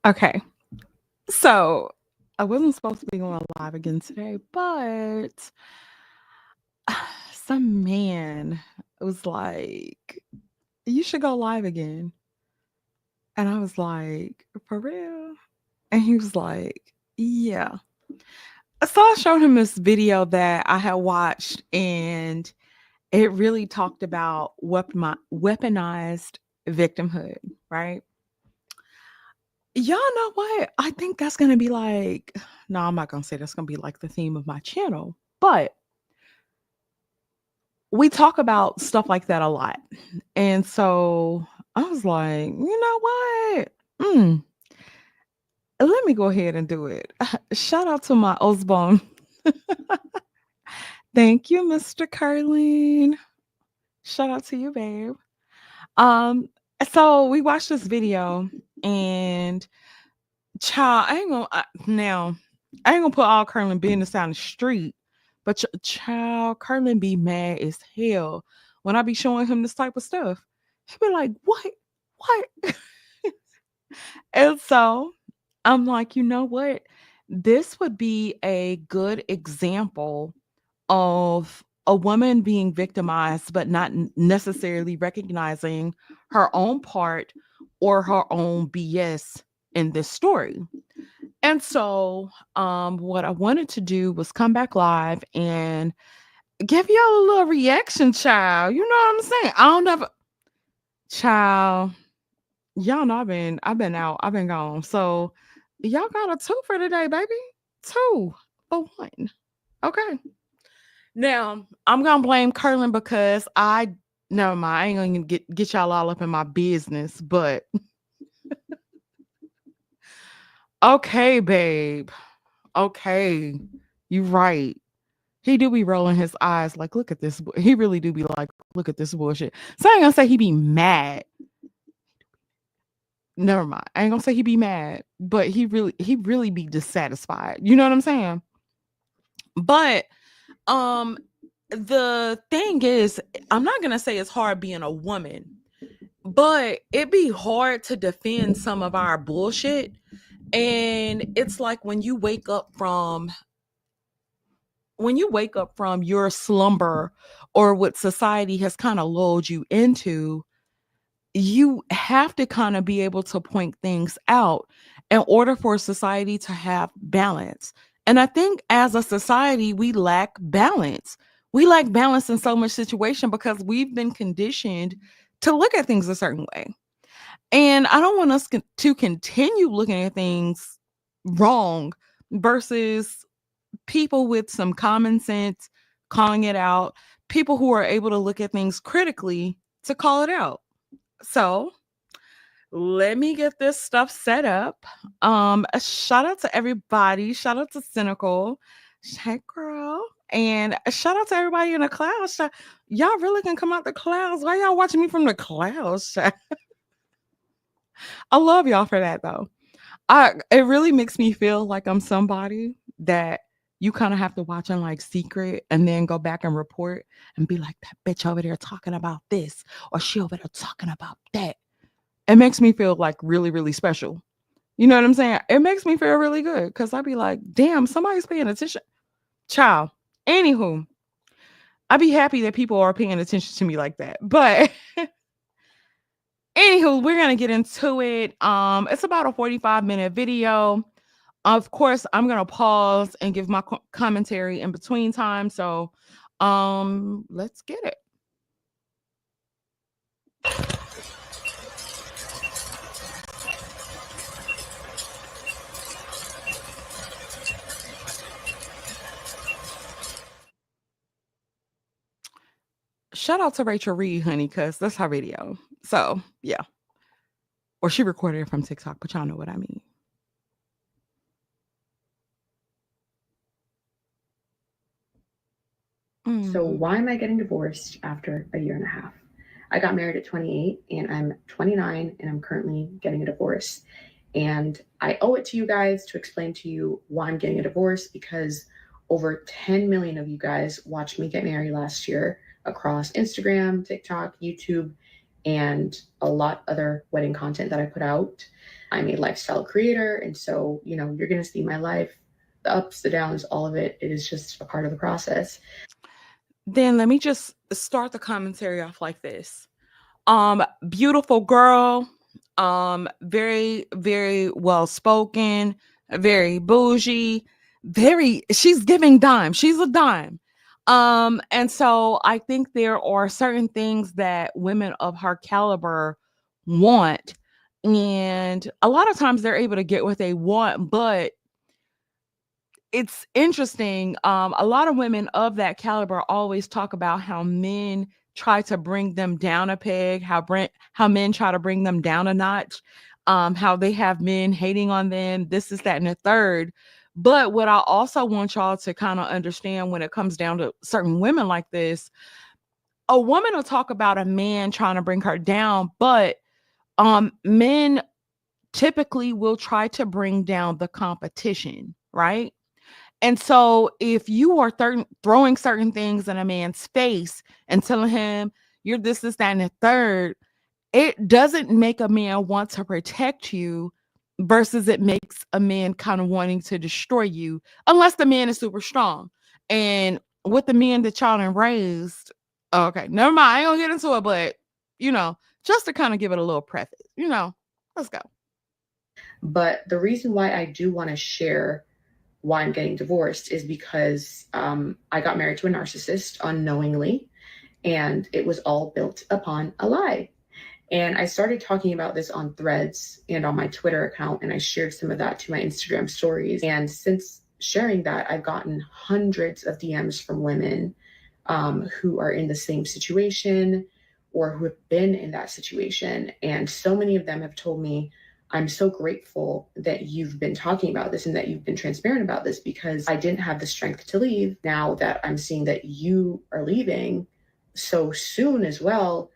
Okay. So I wasn't supposed to be going live again today, but some man was like, you should go live again. And I was like, for real? And he was like, yeah. So I showed him this video that I had watched, and it really talked about weaponized victimhood, right? Y'all know what? I think that's going to be like, no, I'm not going to say that's going to be like the theme of my channel, but we talk about stuff like that a lot. And so I was like, you know what? Let me go ahead and do it. Shout out to my Osborne. Thank you, Mr. Curling. Shout out to you, babe. Um, so we watched this video, and child, I ain't gonna put all Curlin business out in the street, but child, Curlin be mad as hell when I be showing him this type of stuff. He be like, what? And so I'm like, you know what? This would be a good example of a woman being victimized, but not necessarily recognizing her own part or her own BS in this story. And so, what I wanted to do was come back live and give y'all a little reaction, child. You know what I'm saying? I don't ever, child. Y'all know I've been out, I've been gone. So y'all got a two for today, baby. Two for one. Okay. Now I'm gonna blame Curlin because I never mind. I ain't gonna get y'all all up in my business, but okay, babe. Okay, you right. He do be rolling his eyes like, look at this. He really do be like, look at this bullshit. So I ain't gonna say he be mad. Never mind. I ain't gonna say he be mad, but he really be dissatisfied. You know what I'm saying? But um the thing is, I'm not gonna say it's hard being a woman, but it be hard to defend some of our bullshit. And it's like when you wake up from your slumber or what society has kind of lulled you into, you have to kind of be able to point things out in order for society to have balance. And I think as a society, we lack balance. We lack balance in so much situation because we've been conditioned to look at things a certain way. And I don't want us to continue looking at things wrong versus people with some common sense calling it out, people who are able to look at things critically to call it out. So let me get this stuff set up. A shout out to everybody. Shout out to Cynical. Hey, girl. And a shout out to everybody in the clouds. Y'all really can come out the clouds. Why y'all watching me from the clouds? I love y'all for that though. It really makes me feel like I'm somebody that you kind of have to watch in like secret and then go back and report and be like, that bitch over there talking about this or she over there talking about that. It makes me feel like really, really special. You know what I'm saying? It makes me feel really good because I'd be like, damn, somebody's paying attention. Child. Anywho, I'd be happy that people are paying attention to me like that. But anywho, we're gonna get into it. It's about a 45-minute video. Of course, I'm gonna pause and give my commentary in between time. So, let's get it. Shout out to Rachel Reed, honey, because that's her video. So yeah, or she recorded it from TikTok, but y'all know what I mean. So Mhm. why am I getting divorced after a year and a half? I got married at 28 and I'm 29 and I'm currently getting a divorce. And I owe it to you guys to explain to you why I'm getting a divorce because over 10 million of you guys watched me get married last year across Instagram, TikTok, YouTube. and a lot other wedding content that I put out. I'm a lifestyle creator, and so, you're going to see my life, the ups, the downs, all of it. It is just a part of the process. Then let me just start the commentary off like this. Beautiful girl, very, very well spoken, very bougie, very, she's giving dime. She's a dime. And so I think there are certain things that women of her caliber want. And a lot of times they're able to get what they want, but it's interesting. A lot of women of that caliber always talk about how men try to bring them down a peg, how men try to bring them down a notch, how they have men hating on them, this is that and the third. But what I also want y'all to kind of understand when it comes down to certain women like this, a woman will talk about a man trying to bring her down, but men typically will try to bring down the competition, right? And so if you are throwing certain things in a man's face and telling him you're this, that, and the third, it doesn't make a man want to protect you versus it makes a man kind of wanting to destroy you, unless the man is super strong. And with the men that y'all done raised, okay, never mind. I ain't gonna get into it, but just to kind of give it a little preface, let's go. But the reason why I do want to share why I'm getting divorced is because I got married to a narcissist unknowingly, and it was all built upon a lie. And I started talking about this on threads and on my Twitter account, and I shared some of that to my Instagram stories. And since sharing that, I've gotten hundreds of DMs from women who are in the same situation or who have been in that situation. And so many of them have told me, I'm so grateful that you've been talking about this and that you've been transparent about this, because I didn't have the strength to leave. Now that I'm seeing that you are leaving so soon as well,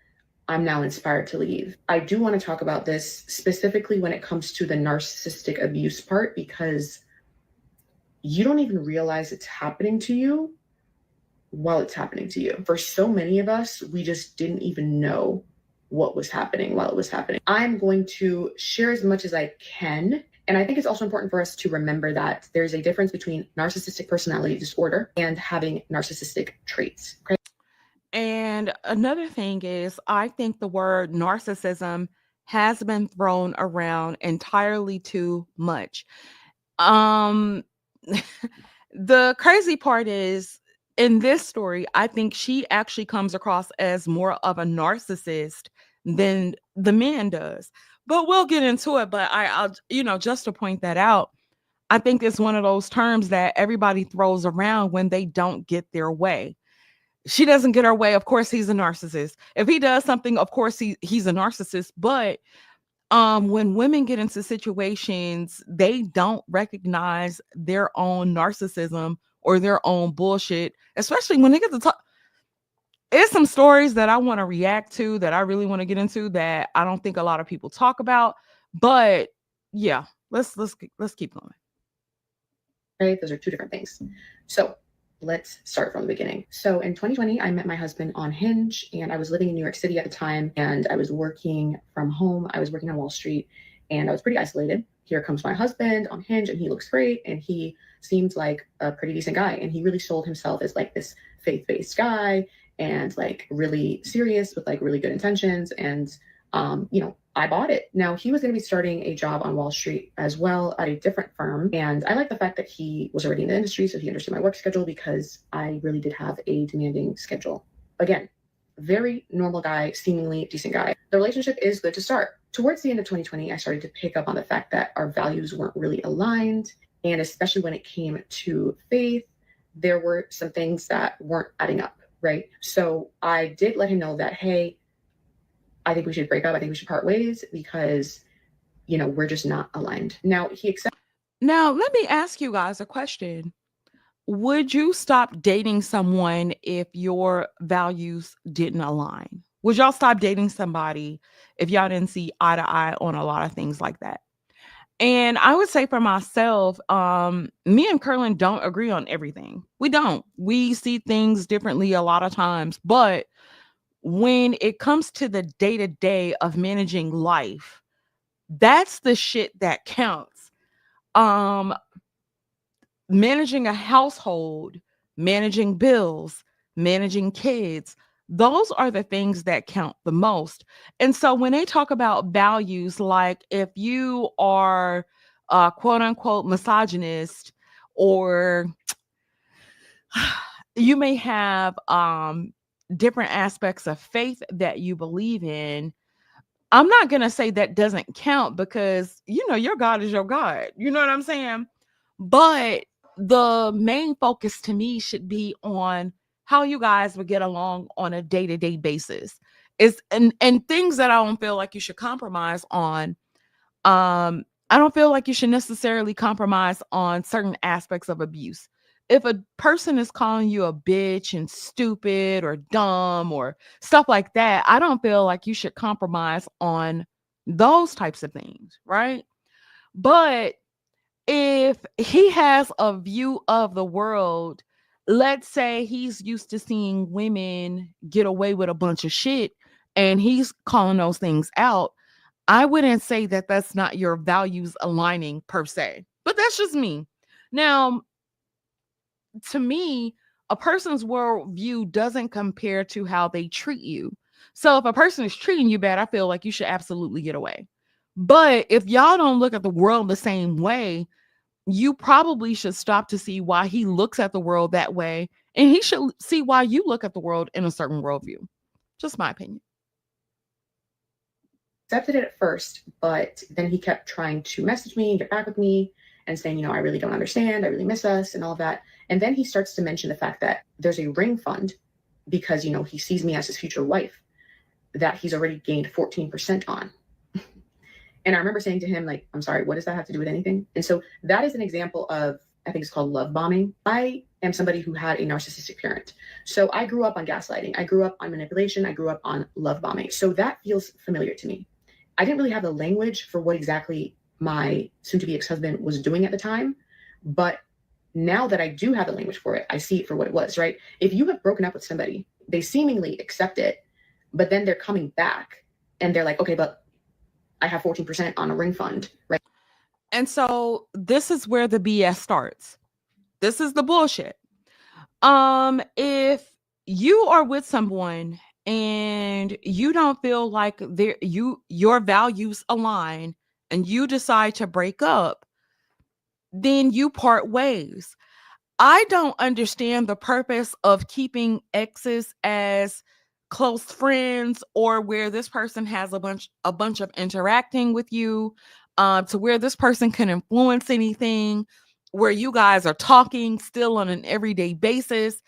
I'm now inspired to leave. I do want to talk about this specifically when it comes to the narcissistic abuse part, because you don't even realize it's happening to you while it's happening to you. For so many of us, we just didn't even know what was happening while it was happening. I'm going to share as much as I can. And I think it's also important for us to remember that there's a difference between narcissistic personality disorder and having narcissistic traits. Okay. And another thing is, I think the word narcissism has been thrown around entirely too much. Um, the crazy part is, in this story, I think she actually comes across as more of a narcissist than the man does. But we'll get into it. But I'll, just to point that out, I think it's one of those terms that everybody throws around when they don't get their way. She doesn't get her way. Of course, he's a narcissist. If he does something, of course, he's a narcissist. But when women get into situations, they don't recognize their own narcissism or their own bullshit, especially when they get to talk. It's some stories that I want to react to, that I really want to get into, that I don't think a lot of people talk about. But yeah, let's keep going. Okay, those are two different things. So let's start from the beginning. So in 2020, I met my husband on Hinge, and I was living in New York City at the time, and I was working from home. I was working on Wall Street, and I was pretty isolated. Here comes my husband on Hinge, and he looks great, and he seemed like a pretty decent guy, and he really sold himself as like this faith-based guy, and like really serious with like really good intentions. And I bought it. Now, he was going to be starting a job on Wall Street as well at a different firm. And I like the fact that he was already in the industry, so he understood my work schedule, because I really did have a demanding schedule. Again, very normal guy, seemingly decent guy. The relationship is good to start. Towards the end of 2020, I started to pick up on the fact that our values weren't really aligned. And especially when it came to faith, there were some things that weren't adding up, right? So I did let him know that, hey, I think we should break up. I think we should part ways, because, we're just not aligned. Now, he accepted. Now, let me ask you guys a question. Would you stop dating someone if your values didn't align? Would y'all stop dating somebody if y'all didn't see eye to eye on a lot of things like that? And I would say for myself, me and Curlin don't agree on everything. We don't. We see things differently a lot of times, but when it comes to the day to day of managing life, that's the shit that counts. Um, Managing a household, managing bills, managing kids, those are the things that count the most. And so when they talk about values, like if you are quote unquote misogynist, or you may have different aspects of faith that you believe in, I'm not going to say that doesn't count, because, your God is your God. You know what I'm saying? But the main focus to me should be on how you guys would get along on a day-to-day basis. And things that I don't feel like you should compromise on. I don't feel like you should necessarily compromise on certain aspects of abuse. If a person is calling you a bitch and stupid or dumb or stuff like that, I don't feel like you should compromise on those types of things, right? But if he has a view of the world, let's say he's used to seeing women get away with a bunch of shit and he's calling those things out, I wouldn't say that that's not your values aligning per se, but that's just me. Now, to me, a person's worldview doesn't compare to how they treat you. So if a person is treating you bad, I feel like you should absolutely get away. But if y'all don't look at the world the same way, you probably should stop to see why he looks at the world that way. And he should see why you look at the world in a certain worldview. Just my opinion. Accepted it at first, but then he kept trying to message me and get back with me and saying, I really don't understand. I really miss us and all of that. And then he starts to mention the fact that there's a ring fund because, he sees me as his future wife that he's already gained 14% on. And I remember saying to him, like, I'm sorry, what does that have to do with anything? And so that is an example of, I think it's called love bombing. I am somebody who had a narcissistic parent. So I grew up on gaslighting. I grew up on manipulation. I grew up on love bombing. So that feels familiar to me. I didn't really have the language for what exactly my soon-to-be ex-husband was doing at the time. But now that I do have the language for it, I see it for what it was, right? If you have broken up with somebody, they seemingly accept it, but then they're coming back and they're like, okay, but I have 14% on a ring fund, right? And so this is where the BS starts. This is the bullshit. If you are with someone and you don't feel like your values align and you decide to break up, then you part ways. I don't understand the purpose of keeping exes as close friends, or where this person has a bunch of interacting with you, to where this person can influence anything, where you guys are talking still on an everyday basis.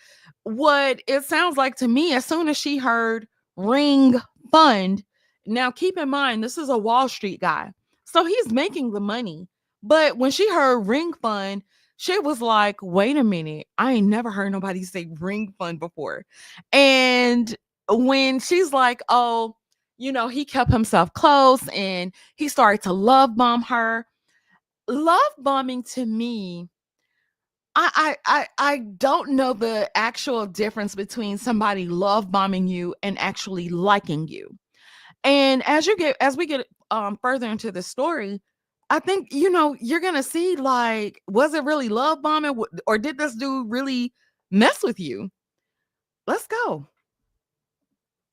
What it sounds like to me, as soon as she heard ring fund, now keep in mind this is a Wall Street guy, so he's making the money. But when she heard ring fund, she was like, wait a minute, I ain't never heard nobody say ring fund before. And when she's like, oh, he kept himself close and he started to love bomb her. Love bombing to me, I don't know the actual difference between somebody love bombing you and actually liking you. And as we get further into the story, I think you're gonna see, like, was it really love bombing, or did this dude really mess with you? Let's go.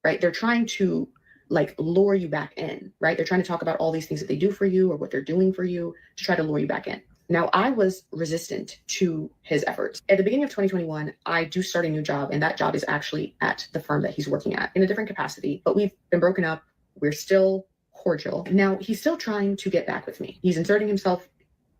Right? They're trying to like lure you back in, right? They're trying to talk about all these things that they do for you or what they're doing for you to try to lure you back in. Now, I was resistant to his efforts. At the beginning of 2021, I do start a new job, and that job is actually at the firm that he's working at in a different capacity, but we've been broken up. We're still cordial. Now, he's still trying to get back with me. He's inserting himself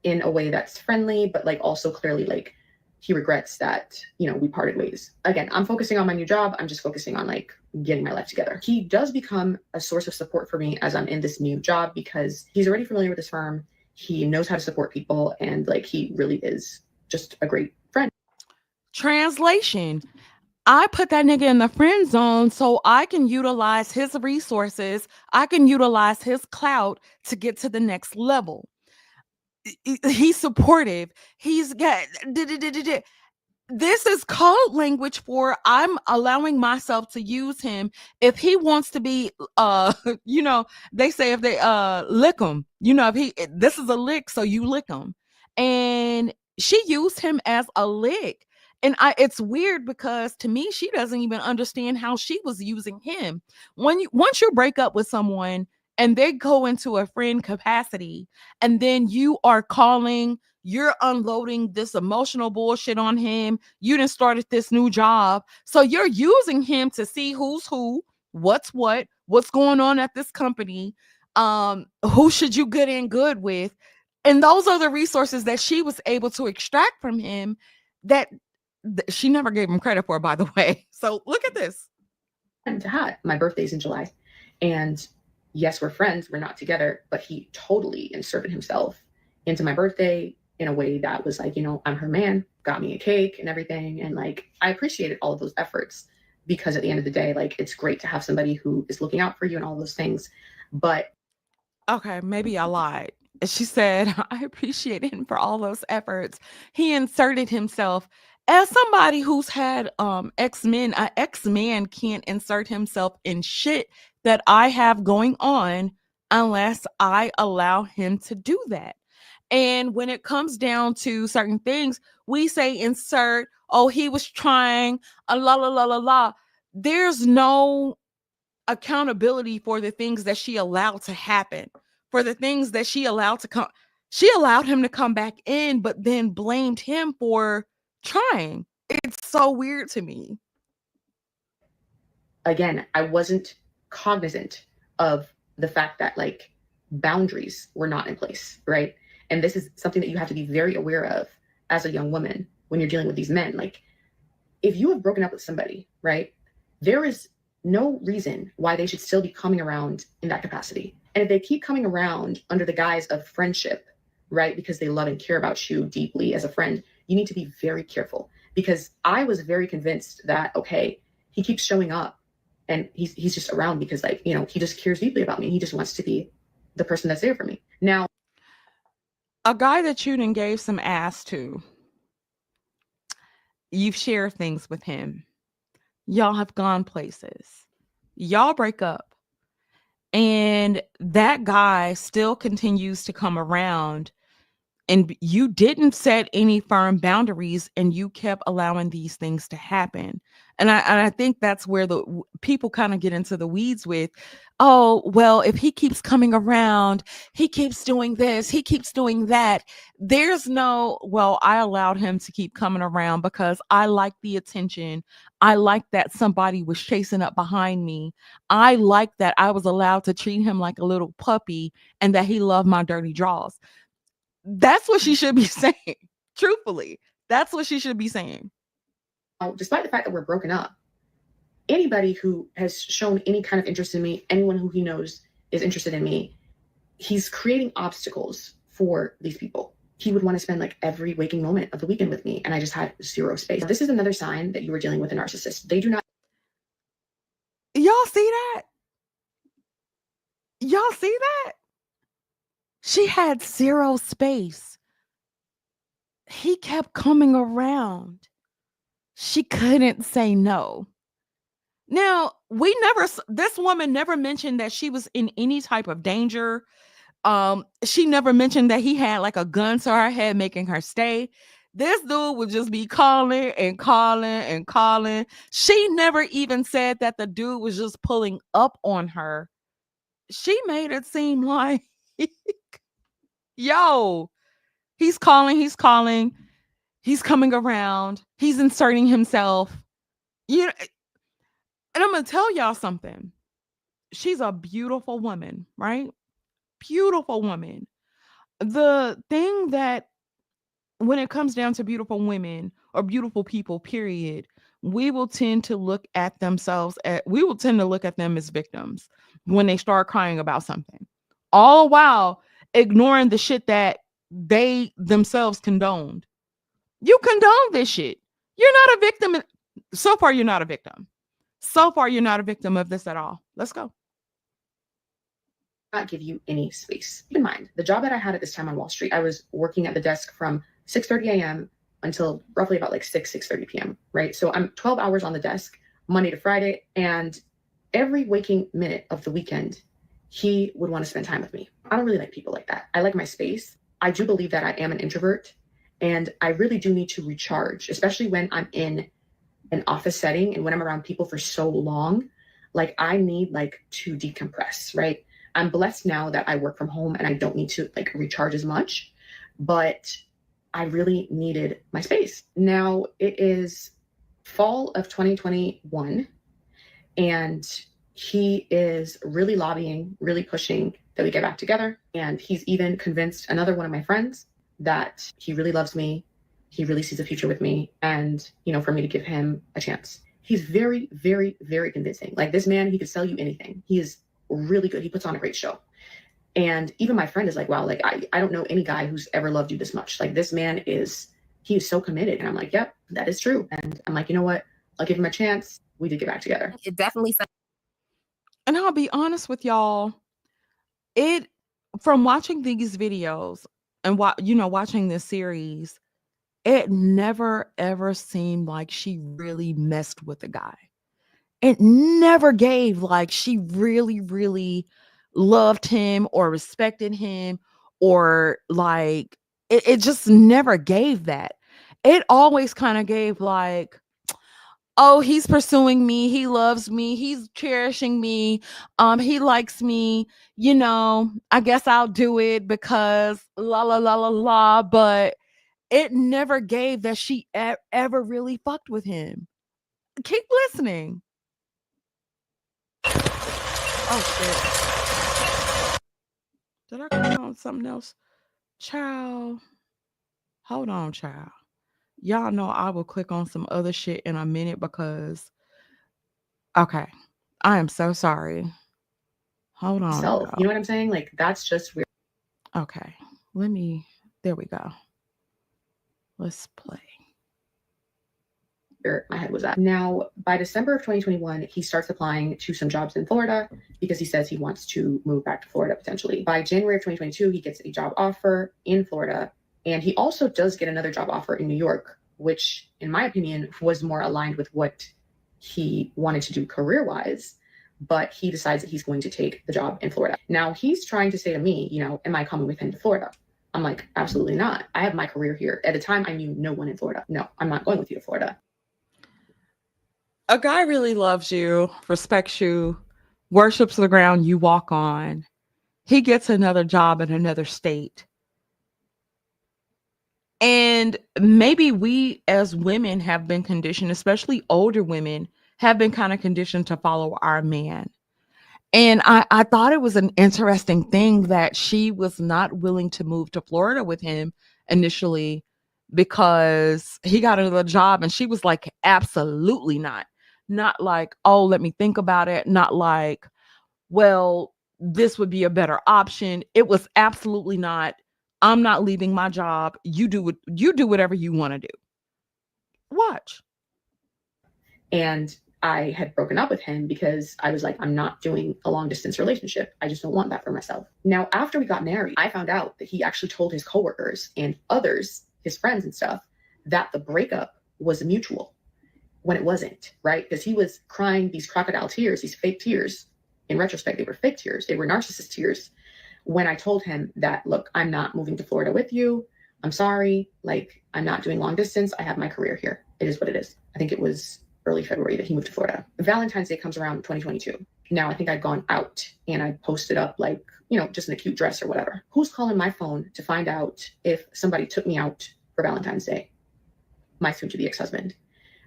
in a way that's friendly, but like also clearly like he regrets that, we parted ways. Again, I'm focusing on my new job. I'm just focusing on like getting my life together. He does become a source of support for me as I'm in this new job because he's already familiar with this firm. He knows how to support people, and like he really is just a great friend. Translation: I put that nigga in the friend zone so I can utilize his resources. I can utilize his clout to get to the next level. He's supportive. He's got This is code language for I'm allowing myself to use him if he wants to be you know, they say if they lick him, you know, if he this is a lick, so you lick him. And she used him as a lick. And I it's weird because to me she doesn't even understand how she was using him. When you once you break up with someone and they go into a friend capacity and then you are calling, you're unloading this emotional bullshit on him. You done started this new job. So you're using him to see who's who, what's going on at this company, who should you get in good with. And those are the resources that she was able to extract from him that she never gave him credit for, by the way. So look at this. To have. My birthday's in July. And yes, we're friends, we're not together, but he totally inserted himself into my birthday in a way that was like, I'm her man, got me a cake and everything. And like, I appreciated all of those efforts because at the end of the day, like, it's great to have somebody who is looking out for you and all those things. But Okay, maybe I lied. She said, I appreciate him for all those efforts. He inserted himself as somebody who's had X-Men. An X-Man can't insert himself in shit that I have going on unless I allow him to do that. And when it comes down to certain things, we say insert, oh, he was trying, la la la la la. There's no accountability for the things that she allowed to happen, for the things that she allowed to come. She allowed him to come back in, but then blamed him for trying. It's so weird to me. again, I wasn't cognizant of the fact that like boundaries were not in place, right? And this is something that you have to be very aware of as a young woman when you're dealing with these men. Like, if you have broken up with somebody, right, there is no reason why they should still be coming around in that capacity. And if they keep coming around under the guise of friendship, right, because they love and care about you deeply as a friend, you need to be very careful. Because I was very convinced that, okay, he keeps showing up and he's just around because, like, he just cares deeply about me. He just wants to be the person that's there for me. Now, A guy that you done gave some ass to, you've shared things with him. Y'all have gone places. Y'all break up. And that guy still continues to come around and you didn't set any firm boundaries and you kept allowing these things to happen. And I think that's where the people kind of get into the weeds with, oh well, if he keeps coming around, he keeps doing this, he keeps doing that. There's no, well, I allowed him to keep coming around because I like the attention. I like that somebody was chasing up behind me. I like that I was allowed to treat him like a little puppy and that he loved my dirty draws. That's what she should be saying. Truthfully, that's what she should be saying. despite the fact that we're broken up, anybody who has shown any kind of interest in me, anyone who he knows is interested in me, he's creating obstacles for these people. He would want to spend like every waking moment of the weekend with me, and I just had zero space. This is another sign that you are dealing with a narcissist. They do not. Y'all see that? Y'all see that? She had zero space. He kept coming around. She couldn't say no. Now, this woman never mentioned that she was in any type of danger. She never mentioned that he had like a gun to her head making her stay. This dude would just be calling and calling and calling. She never even said that the dude was just pulling up on her. She made it seem like, yo, he's calling, he's coming around, he's inserting himself. You know, and I'm gonna tell y'all something. She's a beautiful woman, right? Beautiful woman. The thing that when it comes down to beautiful women or beautiful people, period, we will tend to look at we will tend to look at them as victims when they start crying about something. All while ignoring the shit that they themselves condoned. You condone this shit. You're not a victim. So far, you're not a victim. So far, you're not a victim of this at all. Let's go. Not give you any space. Keep in mind, the job that I had at this time on Wall Street, I was working at the desk from 6:30 a.m. until roughly about like 6:30 p.m., right? So I'm 12 hours on the desk, Monday to Friday, and every waking minute of the weekend, he would want to spend time with me. I don't really like people like that. I like my space. I do believe that I am an introvert, and I really do need to recharge, especially when I'm in an office setting and when I'm around people for so long. Like I need like to decompress, right? I'm blessed now that I work from home and I don't need to like recharge as much, but I really needed my space. Now it is fall of 2021, and he is really lobbying, really pushing that we get back together. And he's even convinced another one of my friends that he really loves me. He really sees a future with me, and, for me to give him a chance. He's very, very, very convincing. Like this man, he could sell you anything. He is really good. He puts on a great show. And even my friend is like, wow, like I don't know any guy who's ever loved you this much. Like this man he is so committed. And I'm like, yep, that is true. And I'm like, you know what? I'll give him a chance. We did get back together. It definitely. And I'll be honest with y'all, it from watching these videos and watching this series, it never ever seemed like she really messed with the guy. It never gave like she really, really loved him or respected him, or like it just never gave that. It always kind of gave like, oh, he's pursuing me, he loves me, he's cherishing me, he likes me, I guess I'll do it because la la la la la. But it never gave that she ever really fucked with him. Keep listening. Oh shit. Did I click on something else? Child. Hold on, child. Y'all know I will click on some other shit in a minute because okay. I am so sorry. Hold on, Self, you know y'all. what I'm saying? Like that's just where Okay. There we go. Let's play. my head was at. Now, by December of 2021, he starts applying to some jobs in Florida because he says he wants to move back to Florida potentially. By January of 2022, he gets a job offer in Florida. And he also does get another job offer in New York, which, in my opinion, was more aligned with what he wanted to do career wise. But he decides that he's going to take the job in Florida. Now, he's trying to say to me, am I coming with him to Florida? I'm like, absolutely not. I have my career here. At the time, I knew no one in Florida. No, I'm not going with you to Florida. A guy really loves you, respects you, worships the ground you walk on. He gets another job in another state. And maybe we as women have been conditioned, especially older women, have been kind of conditioned to follow our man. And I thought it was an interesting thing that she was not willing to move to Florida with him initially because he got another job. And she was like, absolutely not. Not like, oh, let me think about it. Not like, well, this would be a better option. It was absolutely not. I'm not leaving my job. You do whatever you want to do. Watch. And I had broken up with him because I was like, I'm not doing a long distance relationship. I just don't want that for myself. Now, after we got married, I found out that he actually told his coworkers and others, his friends and stuff, that the breakup was mutual when it wasn't, right? Because he was crying these crocodile tears, these fake tears. In retrospect, they were fake tears. They were narcissist tears. When I told him that, look, I'm not moving to Florida with you. I'm sorry. Like, I'm not doing long distance. I have my career here. It is what it is. I think it was early February that he moved to Florida. Valentine's Day comes around 2022. Now I think I'd gone out and I posted up like, just in a cute dress or whatever. Who's calling my phone to find out if somebody took me out for Valentine's Day? My soon-to-be ex-husband.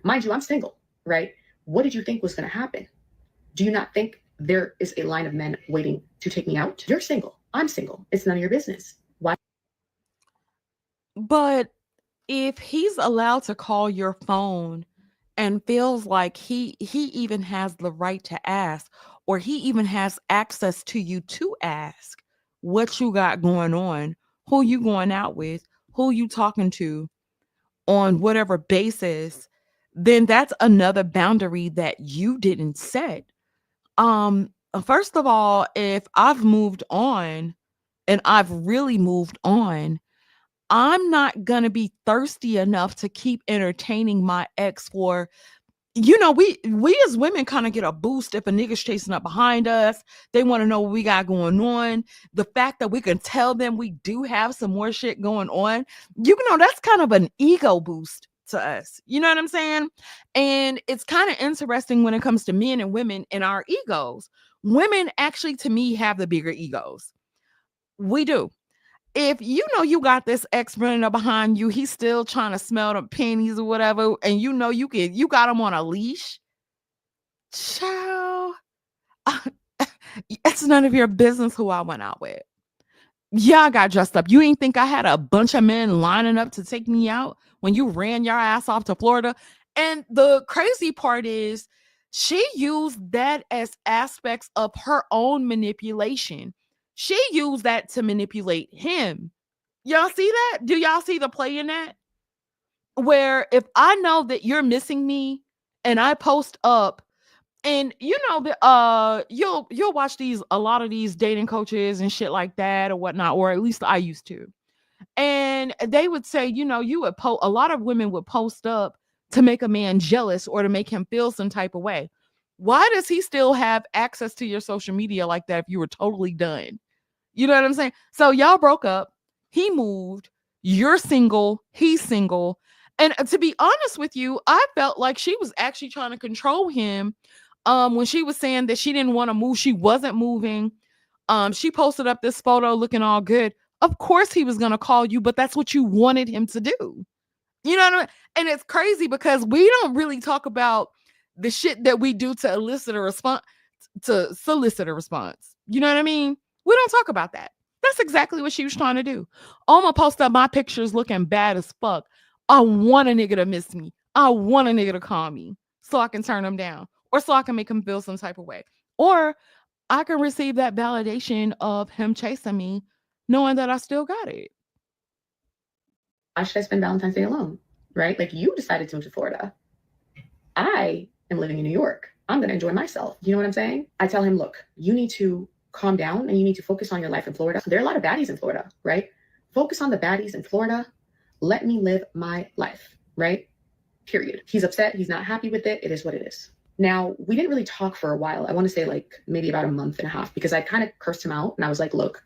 Mind you, I'm single, right? What did you think was going to happen? Do you not think there is a line of men waiting to take me out? You're single. I'm single. It's none of your business. Why? But if he's allowed to call your phone and feels like he even has the right to ask, or he even has access to you to ask what you got going on, who you going out with, who you talking to, on whatever basis, then that's another boundary that you didn't set. First of all, if I've moved on and I've really moved on, I'm not going to be thirsty enough to keep entertaining my ex for, we as women kind of get a boost if a nigga's chasing up behind us. They want to know what we got going on. The fact that we can tell them we do have some more shit going on, that's kind of an ego boost to us. You know what I'm saying? And it's kind of interesting when it comes to men and women and our egos. Women actually, to me, have the bigger egos. We do. If you got this ex running up behind you, he's still trying to smell the panties or whatever, and you got him on a leash, child. It's none of your business who I went out with. Yeah, I got dressed up. You ain't think I had a bunch of men lining up to take me out when you ran your ass off to Florida? And the crazy part is she used that as aspects of her own manipulation. She used that to manipulate him. Y'all see that? Do y'all see the play in that? Where if I know that you're missing me and I post up, and you'll watch a lot of these dating coaches and shit like that or whatnot, or at least I used to. And they would say, you would a lot of women would post up to make a man jealous or to make him feel some type of way. Why does he still have access to your social media like that if you were totally done? You know what I'm saying? So y'all broke up. He moved. You're single. He's single. And to be honest with you, I felt like she was actually trying to control him. When she was saying that she didn't want to move, she wasn't moving. She posted up this photo looking all good. Of course he was gonna call you, but that's what you wanted him to do. You know what I mean? And it's crazy because we don't really talk about the shit that we do to elicit a response, to solicit a response. You know what I mean? We don't talk about that. That's exactly what she was trying to do. I'm gonna post up my pictures looking bad as fuck. I want a nigga to miss me. I want a nigga to call me so I can turn him down or so I can make him feel some type of way. Or I can receive that validation of him chasing me, knowing that I still got it. Why should I spend Valentine's Day alone? Right? Like, you decided to move to Florida. I am living in New York. I'm going to enjoy myself. You know what I'm saying? I tell him, look, you need to calm down and you need to focus on your life in Florida. There are a lot of baddies in Florida, right? Focus on the baddies in Florida. Let me live my life, right? Period. He's upset. He's not happy with it. It is what it is. Now, we didn't really talk for a while. I want to say like maybe about a month and a half, because I kind of cursed him out and I was like, look,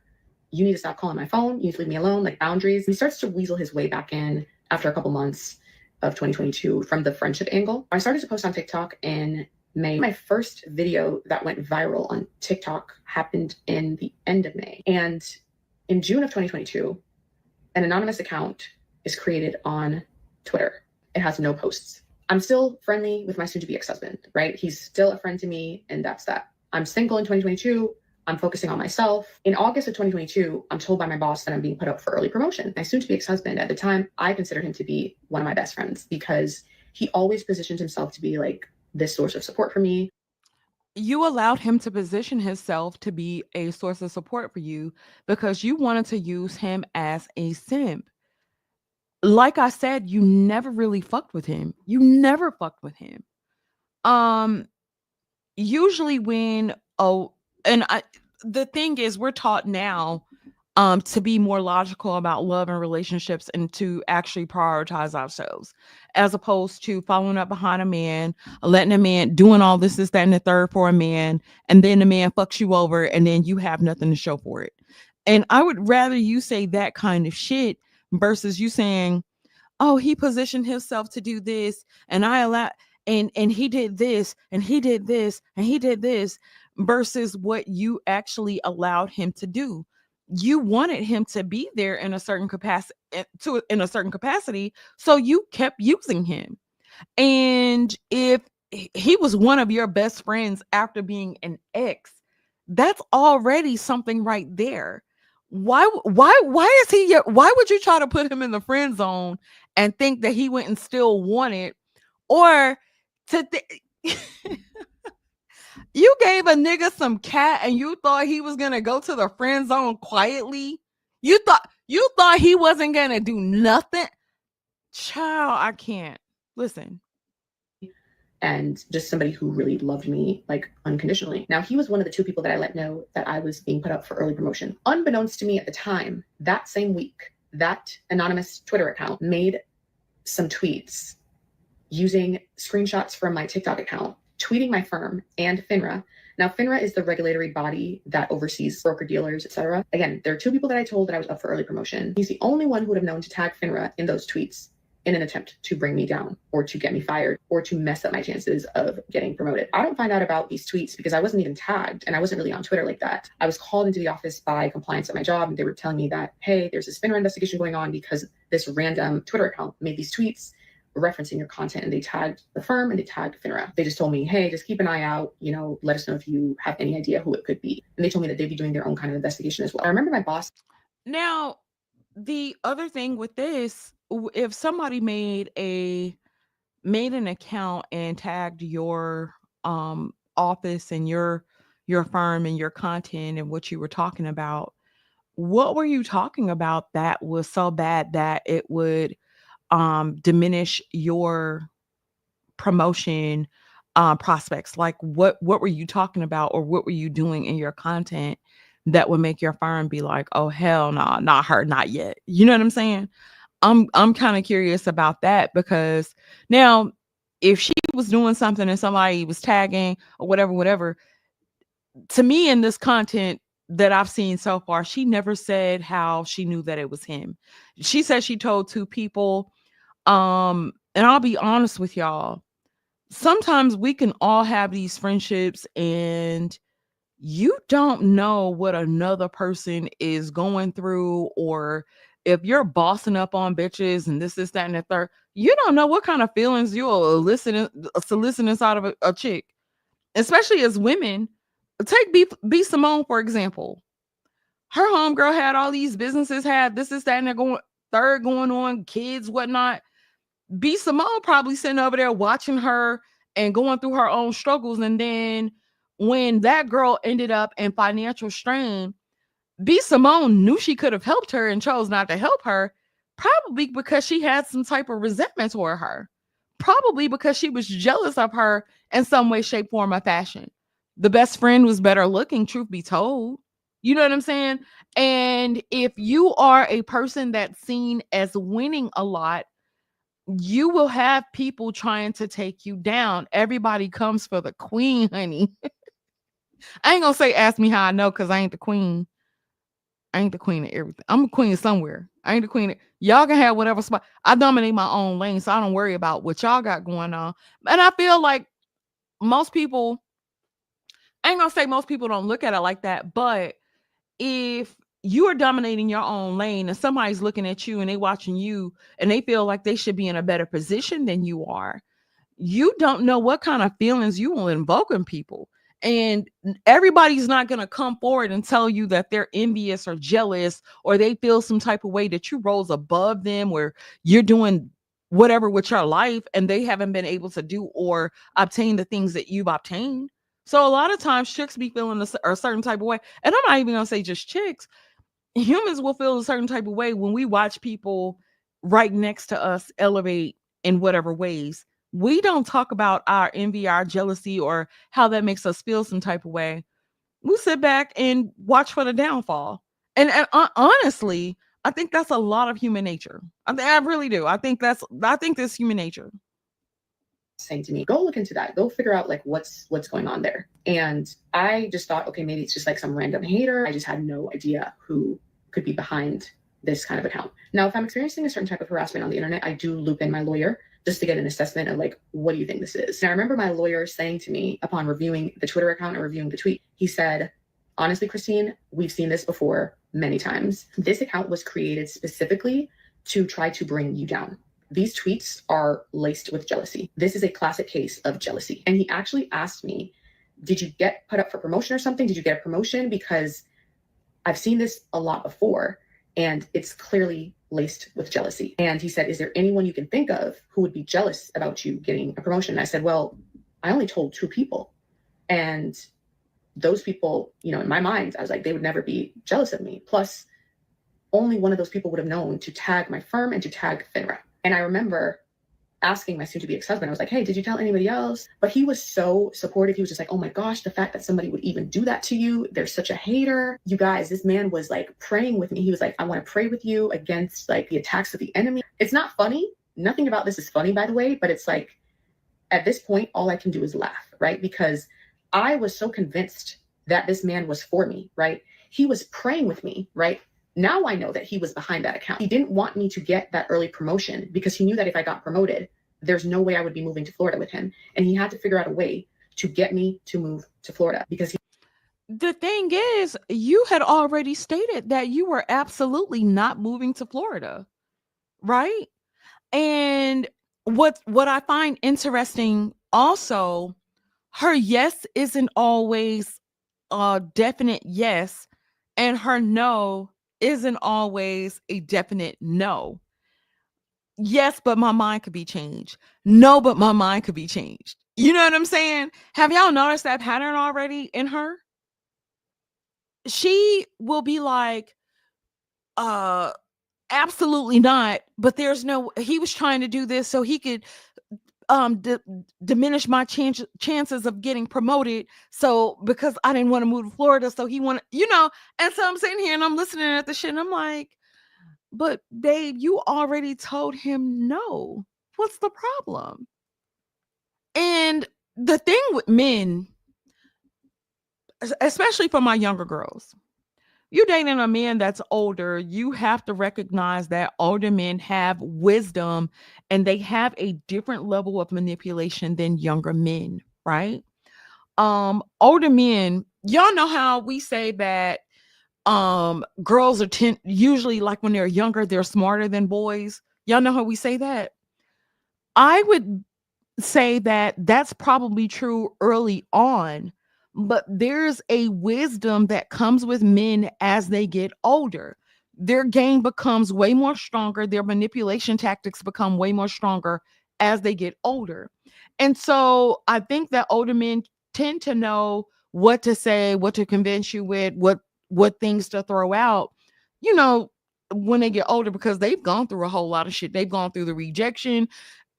you need to stop calling my phone. You need to leave me alone, like boundaries. He starts to weasel his way back in after a couple months of 2022 from the friendship angle. I started to post on TikTok in May. My first video that went viral on TikTok happened in the end of May. And in June of 2022, an anonymous account is created on Twitter. It has no posts. I'm still friendly with my soon-to-be ex-husband, right? He's still a friend to me, and that's that. I'm single in 2022. I'm focusing on myself. In August of 2022, I'm told by my boss that I'm being put up for early promotion. My soon-to-be ex-husband, at the time, I considered him to be one of my best friends because he always positioned himself to be like this source of support for me. You allowed him to position himself to be a source of support for you because you wanted to use him as a simp. Like I said, you never really fucked with him. You never fucked with him. Um, Usually when the thing is, we're taught now to be more logical about love and relationships and to actually prioritize ourselves as opposed to following up behind a man, letting a man doing all this, that, and the third for a man, and then the man fucks you over and then you have nothing to show for it. And I would rather you say that kind of shit versus you saying, oh, he positioned himself to do this and I allow, and he did this and he did this and he did this, versus what you actually allowed him to do. You wanted him to be there in a certain capacity, so you kept using him. And if he was one of your best friends after being an ex, that's already something right there. Why is he why would you try to put him in the friend zone and think that he wouldn't still want it, or to you gave a nigga some cat and you thought he was gonna go to the friend zone quietly? You thought he wasn't gonna do nothing? Child, I can't. Listen. And just somebody who really loved me like unconditionally. Now, he was one of the two people that I let know that I was being put up for early promotion. Unbeknownst to me at the time, that same week, that anonymous Twitter account made some tweets using screenshots from my TikTok account, tweeting my firm and FINRA. Now, FINRA is the regulatory body that oversees broker dealers, etc. Again, there are two people that I told that I was up for early promotion. He's the only one who would have known to tag FINRA in those tweets in an attempt to bring me down or to get me fired or to mess up my chances of getting promoted. I don't find out about these tweets because I wasn't even tagged and I wasn't really on Twitter like that. I was called into the office by compliance at my job and they were telling me that, hey, there's this FINRA investigation going on because this random Twitter account made these tweets referencing your content and they tagged the firm and they tagged FINRA. They just told me, hey, just keep an eye out, let us know if you have any idea who it could be. And they told me that they'd be doing their own kind of investigation as well. I remember my boss. Now, the other thing with this, if somebody made an account and tagged your office and your firm and your content and what you were talking about, what were you talking about that was so bad that it would diminish your promotion prospects? Like what were you talking about or what were you doing in your content that would make your firm be like, oh hell no, not her, not yet? You know what I'm saying? I'm kind of curious about that because now if she was doing something and somebody was tagging or whatever, to me in this content that I've seen so far, she never said how she knew that it was him. She said she told two people. And I'll be honest with y'all. Sometimes we can all have these friendships and you don't know what another person is going through, or if you're bossing up on bitches and this, that, and the third, you don't know what kind of feelings you'll solicit inside of a chick, especially as women. Take B Simone, for example. Her homegirl had all these businesses, had this, that, and they're going on, kids, whatnot. B Simone probably sitting over there watching her and going through her own struggles. And then when that girl ended up in financial strain, B Simone knew she could have helped her and chose not to help her, probably because she had some type of resentment toward her. Probably because she was jealous of her in some way, shape, form, or fashion. The best friend was better looking, truth be told. You know what I'm saying? And if you are a person that's seen as winning a lot, you will have people trying to take you down. Everybody comes for the queen, honey. I ain't gonna say ask me how I know because I ain't the queen. I ain't the queen of everything. I'm a queen somewhere. I ain't the queen. Y'all can have whatever spot. I dominate my own lane, so I don't worry about what y'all got going on. And I feel like most people, I ain't gonna say most people don't look at it like that, but if you are dominating your own lane and somebody's looking at you and they watching you and they feel like they should be in a better position than you are, you don't know what kind of feelings you will invoke in people. And everybody's not going to come forward and tell you that they're envious or jealous or they feel some type of way that you rose above them or you're doing whatever with your life and they haven't been able to do or obtain the things that you've obtained. So a lot of times chicks be feeling a certain type of way. And I'm not even going to say just chicks. Humans will feel a certain type of way when we watch people right next to us elevate in whatever ways. We don't talk about our envy, our jealousy, or how that makes us feel some type of way. We sit back and watch for the downfall. And honestly, I think that's a lot of human nature. I really do. I think that's human nature. Saying to me, go look into that, go figure out like what's going on there. And I just thought, okay, maybe it's just like some random hater. I just had no idea who could be behind this kind of account. Now, if I'm experiencing a certain type of harassment on the internet, I do loop in my lawyer just to get an assessment of like, what do you think this is? And I remember my lawyer saying to me upon reviewing the Twitter account and reviewing the tweet, he said, honestly, Christine, we've seen this before many times. This account was created specifically to try to bring you down. These tweets are laced with jealousy. This is a classic case of jealousy. And he actually asked me, did you get put up for promotion or something? Did you get a promotion? Because I've seen this a lot before and it's clearly laced with jealousy. And he said, is there anyone you can think of who would be jealous about you getting a promotion? And I said, well, I only told two people. And those people, in my mind, I was like, they would never be jealous of me. Plus, only one of those people would have known to tag my firm and to tag FINRA. And I remember asking my soon to be ex husband, I was like, hey, did you tell anybody else? But he was so supportive. He was just like, oh my gosh, the fact that somebody would even do that to you, they're such a hater. You guys, this man was like praying with me. He was like, I want to pray with you against like the attacks of the enemy. It's not funny. Nothing about this is funny, by the way, but it's like at this point, all I can do is laugh, right? Because I was so convinced that this man was for me, right? He was praying with me, right? Now I know that he was behind that account. He didn't want me to get that early promotion because he knew that if I got promoted, there's no way I would be moving to Florida with him. And he had to figure out a way to get me to move to Florida because he The thing is, you had already stated that you were absolutely not moving to Florida, right? And what I find interesting also, her yes isn't always a definite yes, and her no isn't always a definite no. Yes, but my mind could be changed. No, but my mind could be changed. You know what I'm saying? Have y'all noticed that pattern already in her? She will be like, uh, absolutely not, but there's no, he was trying to do this so he could diminish my chances of getting promoted. So because I didn't want to move to Florida, so he wanted, and so I'm sitting here and I'm listening at the shit and I'm like, but babe, you already told him no. What's the problem? And the thing with men, especially for my younger girls, you dating a man that's older, you have to recognize that older men have wisdom and they have a different level of manipulation than younger men, right? Older men, y'all know how we say that girls are usually, like when they're younger, they're smarter than boys. Y'all know how we say that? I would say that that's probably true early on, but there's a wisdom that comes with men as they get older. Their game becomes way more stronger, their manipulation tactics become way more stronger as they get older. And so I think that older men tend to know what to say, what to convince you with, what things to throw out, you know, when they get older, because they've gone through a whole lot of shit. They've gone through the rejection,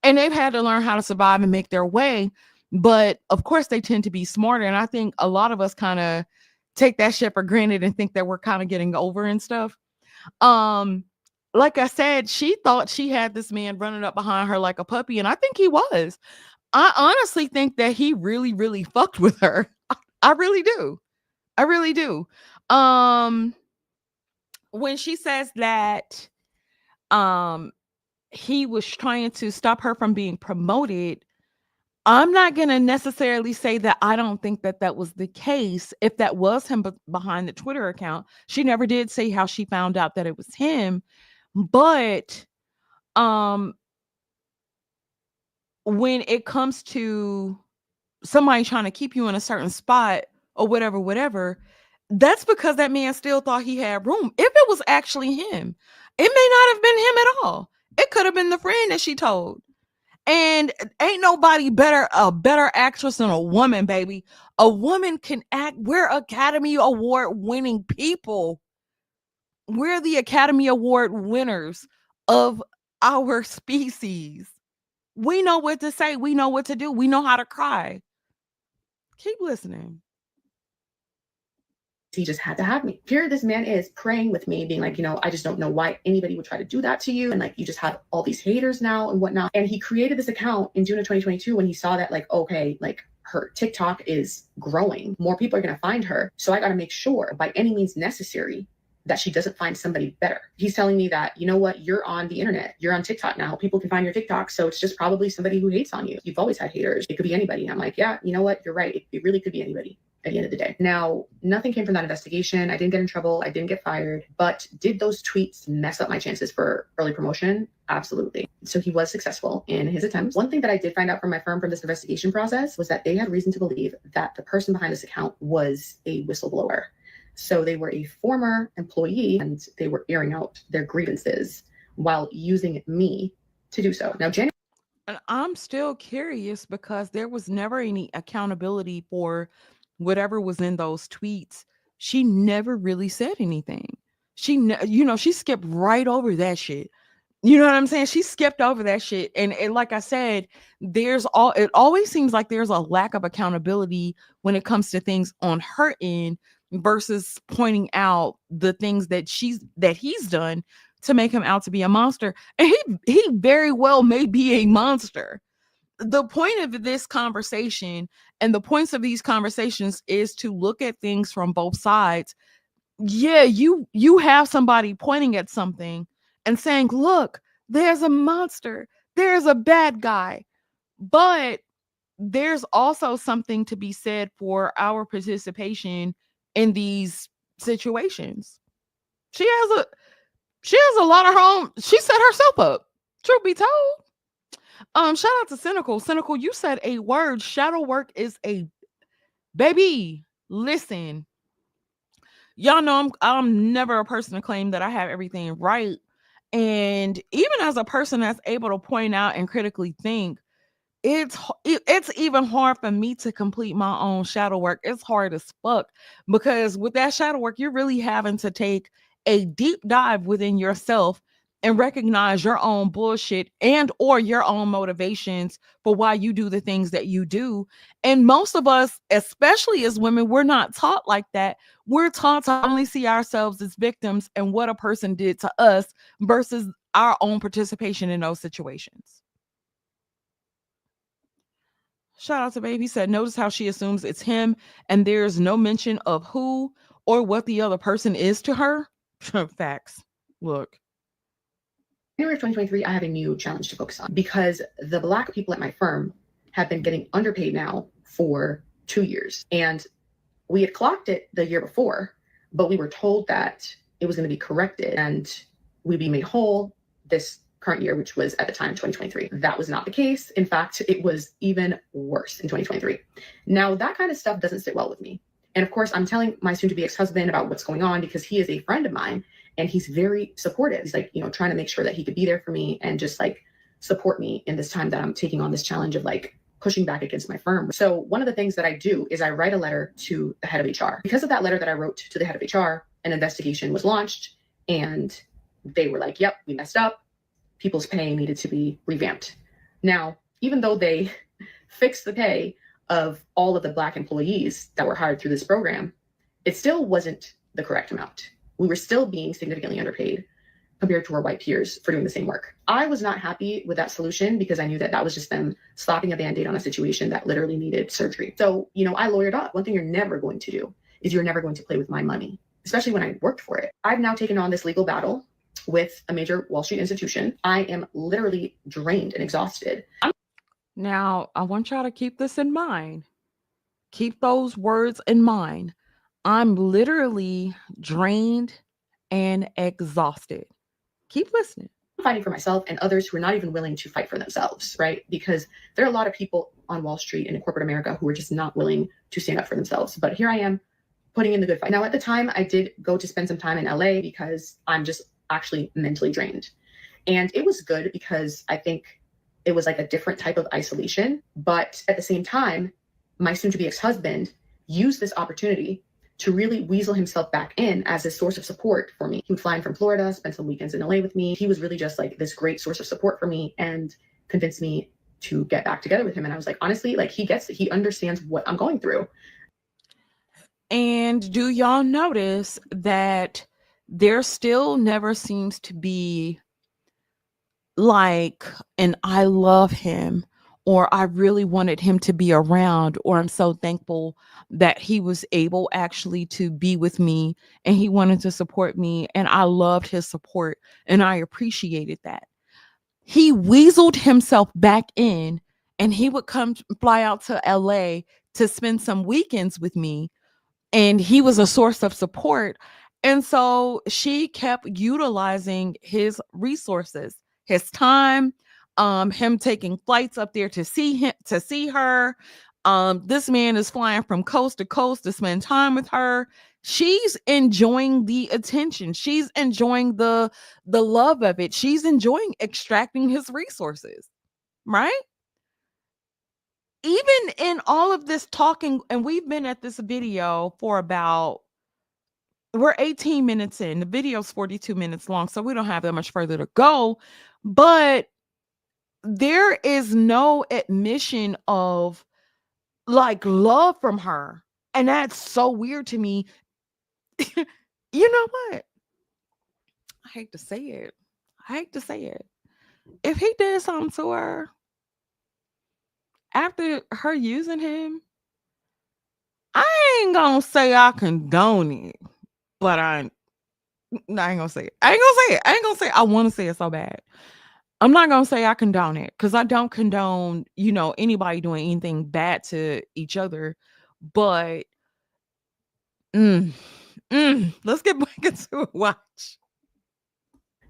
and they've had to learn how to survive and make their way. But of course, they tend to be smarter. And I think a lot of us kind of take that shit for granted and think that we're kind of getting over and stuff. Um, like I said, she thought she had this man running up behind her like a puppy, and I think he was. I honestly think that he really, really fucked with her. I really do. I really do. Um, when she says that um he was trying to stop her from being promoted, I'm not going to necessarily say that I don't think that that was the case. If that was him behind the Twitter account, she never did say how she found out that it was him. But um when it comes to somebody trying to keep you in a certain spot or whatever, that's because that man still thought he had room. If it was actually him, it may not have been him at all. It could have been the friend that she told. And ain't nobody a better actress than a woman, baby. A woman can act. We're Academy Award winning people. We're the Academy Award winners of our species. We know what to say. We know what to do. We know how to cry. Keep listening. he just had to have me. Here this man is praying with me, being like, I just don't know why anybody would try to do that to you. And like, you just have all these haters now and whatnot. And he created this account in June of 2022 when he saw that, like, okay, like her TikTok is growing. More people are going to find her. So I got to make sure by any means necessary that she doesn't find somebody better. He's telling me that, you know what, you're on the internet, you're on TikTok now. People can find your TikTok. So it's just probably somebody who hates on you. You've always had haters. It could be anybody. And I'm like, yeah, you know what, you're right. It really could be anybody at the end of the day. Now, nothing came from that investigation. I didn't get in trouble. I didn't get fired. But did those tweets mess up my chances for early promotion? Absolutely. So he was successful in his attempts. One thing that I did find out from my firm from this investigation process was that they had reason to believe that the person behind this account was a whistleblower. So they were a former employee and they were airing out their grievances while using me to do so. Now, January. And I'm still curious because there was never any accountability for whatever was in those tweets. She never really said anything. She skipped right over that shit. You know what I'm saying? She skipped over that shit. And like I said, it always seems like there's a lack of accountability when it comes to things on her end versus pointing out the things that he's done to make him out to be a monster. And he very well may be a monster. The point of this conversation and the points of these conversations is to look at things from both sides. Yeah, you have somebody pointing at something and saying, "Look, there's a monster. There's a bad guy." But there's also something to be said for our participation in these situations. She has a she has a lot of her own. She set herself up. Truth be told. Shout out to Cynical. Cynical, you said a word. Shadow work is a baby. Listen, y'all know I'm never a person to claim that I have everything right. And even as a person that's able to point out and critically think, it's even hard for me to complete my own shadow work. It's hard as fuck because with that shadow work, you're really having to take a deep dive within yourself and recognize your own bullshit and or your own motivations for why you do the things that you do. And most of us, especially as women, we're not taught like that. We're taught to only see ourselves as victims and what a person did to us versus our own participation in those situations. Shout out to Babe. He said, notice how she assumes it's him and there's no mention of who or what the other person is to her. Facts. Look. January of 2023, I have a new challenge to focus on because the Black people at my firm have been getting underpaid now for 2 years. And we had clocked it the year before, but we were told that it was going to be corrected and we'd be made whole this current year, which was at the time 2023. That was not the case. In fact, it was even worse in 2023. Now, that kind of stuff doesn't sit well with me. And of course, I'm telling my soon to be ex-husband about what's going on because he is a friend of mine and he's very supportive. He's like, trying to make sure that he could be there for me and just like support me in this time that I'm taking on this challenge of like pushing back against my firm. So one of the things that I do is I write a letter to the head of HR. Because of that letter that I wrote to the head of HR, an investigation was launched and they were like, yep, we messed up. People's pay needed to be revamped. Now, even though they fixed the pay of all of the Black employees that were hired through this program, it still wasn't the correct amount. We were still being significantly underpaid compared to our white peers for doing the same work. I was not happy with that solution because I knew that that was just them slapping a Band-Aid on a situation that literally needed surgery. So, I lawyered up. One thing you're never going to do is you're never going to play with my money, especially when I worked for it. I've now taken on this legal battle with a major Wall Street institution. I am literally drained and exhausted. Now, I want y'all to keep this in mind. Keep those words in mind. I'm literally drained and exhausted. Keep listening. Fighting for myself and others who are not even willing to fight for themselves, right? Because there are a lot of people on Wall Street and in corporate America who are just not willing to stand up for themselves. But here I am putting in the good fight. Now, at the time, I did go to spend some time in LA because I'm just actually mentally drained. And it was good because I think it was like a different type of isolation. But at the same time, my soon to be ex-husband used this opportunity to really weasel himself back in as a source of support for me. He would fly in from Florida, spend some weekends in LA with me. He was really just like this great source of support for me and convinced me to get back together with him. And I was like, honestly, like he gets it. He understands what I'm going through. And do y'all notice that there still never seems to be like an I love him or I really wanted him to be around, or I'm so thankful that he was able actually to be with me and he wanted to support me. And I loved his support and I appreciated that. He weaseled himself back in and he would fly out to LA to spend some weekends with me. And he was a source of support. And so she kept utilizing his resources, his time, him taking flights up there to see her. This man is flying from coast to coast to spend time with her. She's enjoying the attention. She's enjoying the love of it. She's enjoying extracting his resources, right? Even in all of this talking, and we've been at this video for we're 18 minutes in. The video's 42 minutes long, so we don't have that much further to go. But there is no admission of like love from her. And that's so weird to me. You know what? I hate to say it. I hate to say it. If he did something to her after her using him, I ain't gonna say I condone it, but no, I ain't gonna say it. I ain't gonna say it. I ain't gonna say it. I want to say it so bad. I'm not gonna say I condone it because I don't condone, anybody doing anything bad to each other. But mm, let's get back into it. Watch.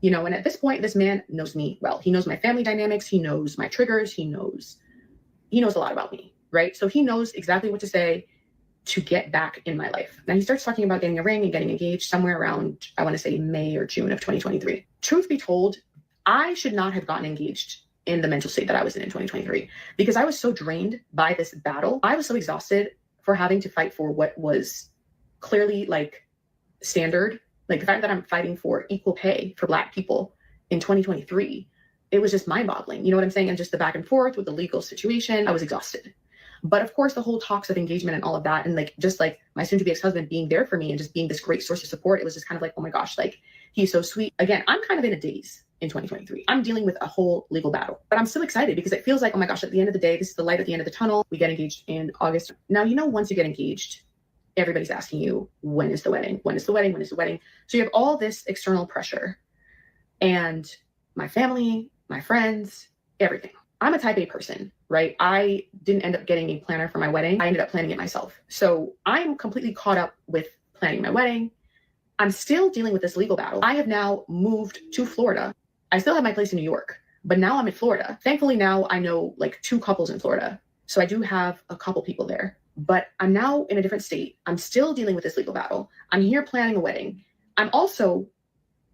And at this point, this man knows me well. He knows my family dynamics. He knows my triggers. He knows a lot about me, right? So he knows exactly what to say to get back in my life. Now he starts talking about getting a ring and getting engaged somewhere around, I want to say May or June of 2023. Truth be told, I should not have gotten engaged in the mental state that I was in 2023 because I was so drained by this battle. I was so exhausted for having to fight for what was clearly like standard, like the fact that I'm fighting for equal pay for Black people in 2023. It was just mind-boggling. You know what I'm saying? And just the back and forth with the legal situation, I was exhausted. But of course, the whole talks of engagement and all of that, and like just like my soon-to-be ex-husband being there for me and just being this great source of support, it was just kind of like, oh my gosh, like he's so sweet. Again, I'm kind of in a daze in 2023. I'm dealing with a whole legal battle, but I'm still excited because it feels like, oh my gosh, at the end of the day, this is the light at the end of the tunnel. We get engaged in August. Now, once you get engaged, everybody's asking you, when is the wedding? When is the wedding? When is the wedding? So you have all this external pressure, and my family, my friends, everything. I'm a type A person, right? I didn't end up getting a planner for my wedding. I ended up planning it myself. So I'm completely caught up with planning my wedding. I'm still dealing with this legal battle. I have now moved to Florida. I still have my place in New York, but now I'm in Florida. Thankfully, now I know like 2 couples in Florida. So I do have a couple people there, but I'm now in a different state. I'm still dealing with this legal battle. I'm here planning a wedding. I'm also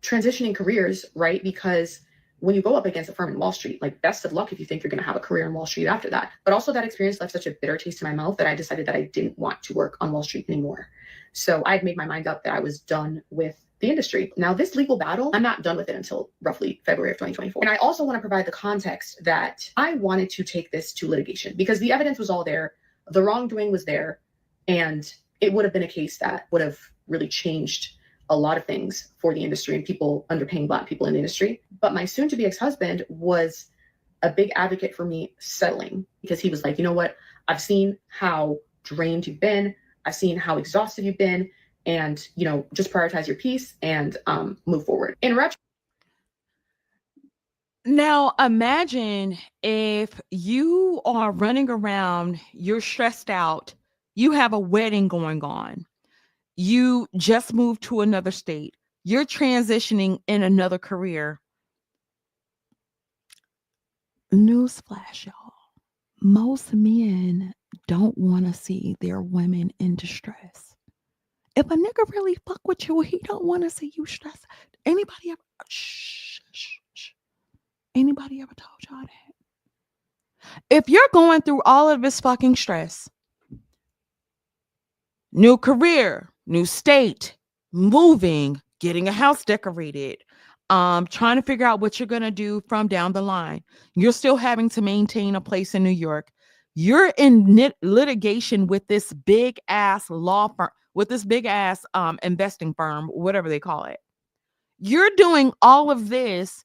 transitioning careers, right? Because when you go up against a firm in Wall Street, like best of luck if you think you're going to have a career in Wall Street after that. But also that experience left such a bitter taste in my mouth that I decided that I didn't want to work on Wall Street anymore. So I had made my mind up that I was done with the industry. Now, this legal battle, I'm not done with it until roughly February of 2024. And I also want to provide the context that I wanted to take this to litigation because the evidence was all there. The wrongdoing was there. And it would have been a case that would have really changed a lot of things for the industry and people underpaying Black people in the industry. But my soon-to-be ex-husband was a big advocate for me settling because he was like, you know what? I've seen how drained you've been. I've seen how exhausted you've been. And, just prioritize your peace and move forward. In retrospect, Now, imagine if you are running around, you're stressed out, you have a wedding going on, you just moved to another state, you're transitioning in another career. Newsflash, y'all. Most men don't want to see their women in distress. If a nigga really fuck with you, he don't want to see you stressed. Anybody ever shh, shh, shh. Anybody ever told y'all that? If you're going through all of this fucking stress, new career, new state, moving, getting a house decorated, trying to figure out what you're gonna do from down the line. You're still having to maintain a place in New York. You're in litigation with this big ass law firm, with this big ass investing firm, whatever they call it. You're doing all of this,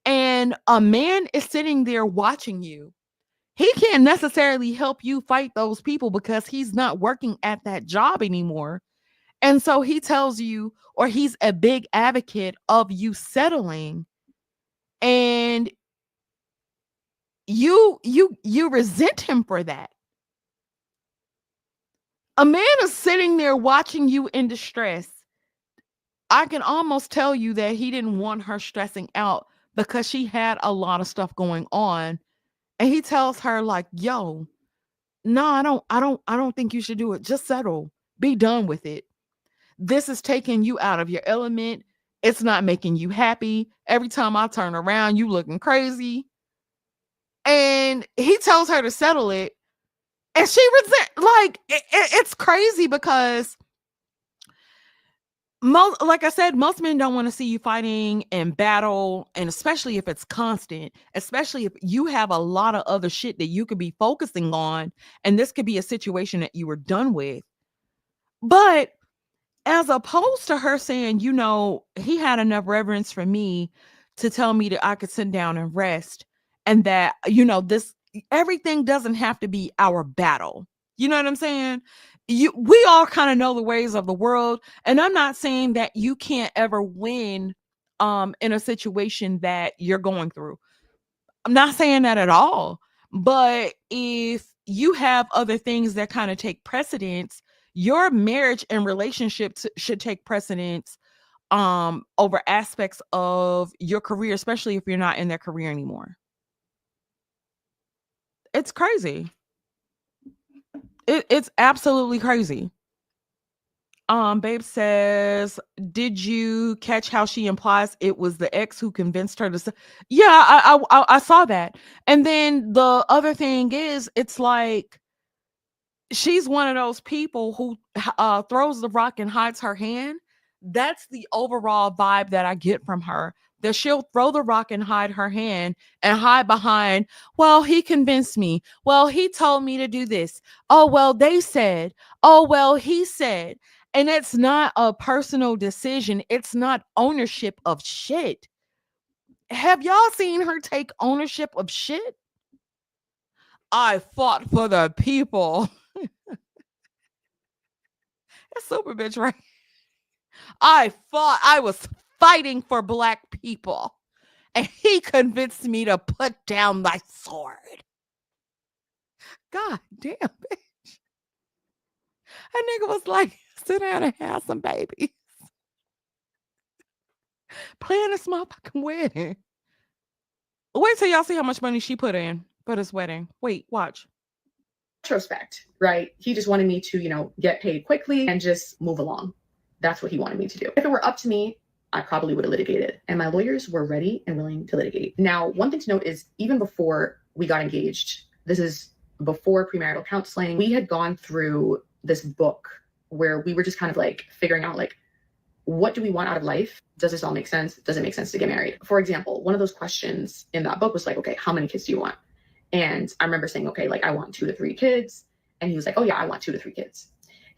and a man is sitting there watching you. He can't necessarily help you fight those people because he's not working at that job anymore. And so he tells you, or he's a big advocate of you settling, and you resent him for that. A man is sitting there watching you in distress. I can almost tell you that he didn't want her stressing out because she had a lot of stuff going on. And he tells her like, "Yo, no, I don't think you should do it. Just settle. Be done with it. This is taking you out of your element. It's not making you happy. Every time I turn around, you looking crazy." And he tells her to settle it. And she resent, like, it's crazy because Most, like I said, most men don't want to see you fighting and battle, and especially if it's constant, especially if you have a lot of other shit that you could be focusing on, and this could be a situation that you were done with. But as opposed to her saying, he had enough reverence for me to tell me that I could sit down and rest, and that, this everything doesn't have to be our battle. You know what I'm saying? We all kind of know the ways of the world, and I'm not saying that you can't ever win in a situation that you're going through. I'm not saying that at all. But if you have other things that kind of take precedence, your marriage and relationships should take precedence over aspects of your career, especially if you're not in that career anymore. It's crazy. It's absolutely crazy. Babe says, did you catch how she implies it was the ex who convinced her to say? Yeah, I saw that. And then the other thing is, it's like she's one of those people who throws the rock and hides her hand. That's the overall vibe that I get from her. That she'll throw the rock and hide her hand and hide behind, well, he convinced me. Well, he told me to do this. Oh, well, they said. Oh, well, he said. And it's not a personal decision. It's not ownership of shit. Have y'all seen her take ownership of shit? I fought for the people. That's super bitch, right? I was fighting for black people, and he convinced me to put down my sword. God damn, bitch. That nigga was like, sit down and have some babies. Plan this motherfucking wedding. Wait till y'all see how much money she put in for this wedding. Wait, watch. Retrospect, right? He just wanted me to, get paid quickly and just move along. That's what he wanted me to do. If it were up to me, I probably would have litigated. And my lawyers were ready and willing to litigate. Now, one thing to note is even before we got engaged, this is before premarital counseling, we had gone through this book where we were just kind of like figuring out like, what do we want out of life? Does this all make sense? Does it make sense to get married? For example, one of those questions in that book was like, okay, how many kids do you want? And I remember saying, okay, like I want 2 to 3 kids. And he was like, oh yeah, I want 2 to 3 kids.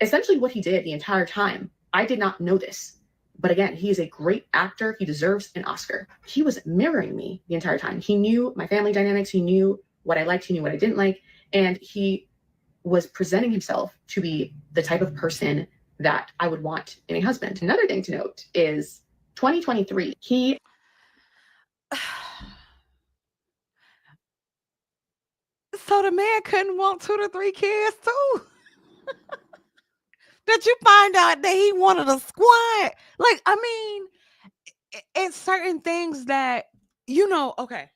Essentially what he did the entire time, I did not know this, but again, he is a great actor. He deserves an Oscar. He was mirroring me the entire time. He knew my family dynamics. He knew what I liked. He knew what I didn't like. And he was presenting himself to be the type of person that I would want in a husband. Another thing to note is 2023, he So the man couldn't want 2 to 3 kids too. Did you find out that he wanted a squad? Like, I mean, it's certain things that, okay.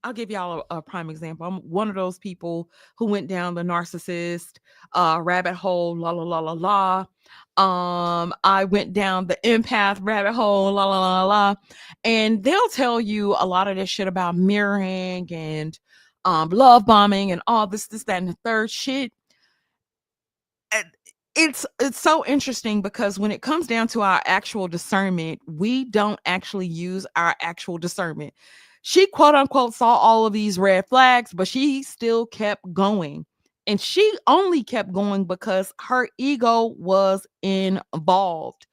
I'll give y'all a prime example. I'm one of those people who went down the narcissist rabbit hole, la la la la la. I went down the empath rabbit hole, la la la la. And they'll tell you a lot of this shit about mirroring and love bombing and all this, that, and the third shit. And it's so interesting because when it comes down to our actual discernment, we don't actually use our actual discernment. She quote unquote saw all of these red flags, but she still kept going. And she only kept going because her ego was involved.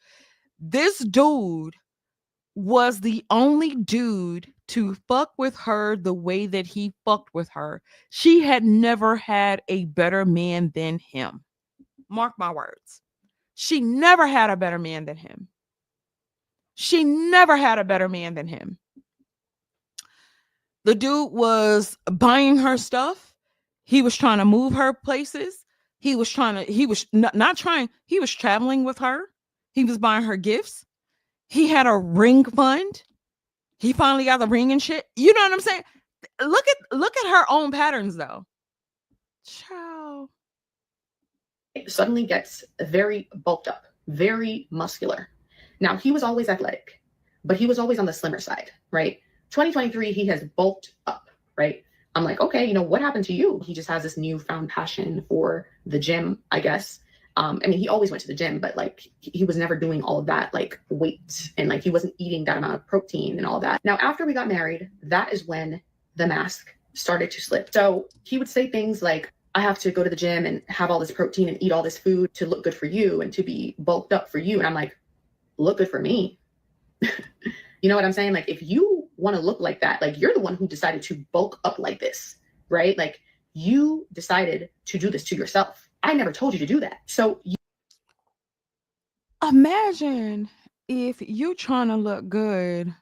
This dude was the only dude to fuck with her the way that he fucked with her. She had never had a better man than him. Mark my words. She never had a better man than him. She never had a better man than him. The dude was buying her stuff. He was trying to move her places. He was not trying, he was traveling with her. He was buying her gifts. He had a ring fund. He finally got the ring and shit. You know what I'm saying? Look at her own patterns though. Ciao. suddenly gets very bulked up, very muscular. Now, he was always athletic, but he was always on the slimmer side, right? 2023, he has bulked up, right? I'm like, okay, what happened to you? He just has this newfound passion for the gym, I guess. I mean, he always went to the gym, but like he was never doing all of that like weight, and like he wasn't eating that amount of protein and all of that. Now, after we got married, that is when the mask started to slip. So he would say things like, I have to go to the gym and have all this protein and eat all this food to look good for you and to be bulked up for you. And I'm like, look good for me. You know what I'm saying? Like, if you want to look like that, like you're the one who decided to bulk up like this, right? Like you decided to do this to yourself. I never told you to do that. So Imagine if you trying to look good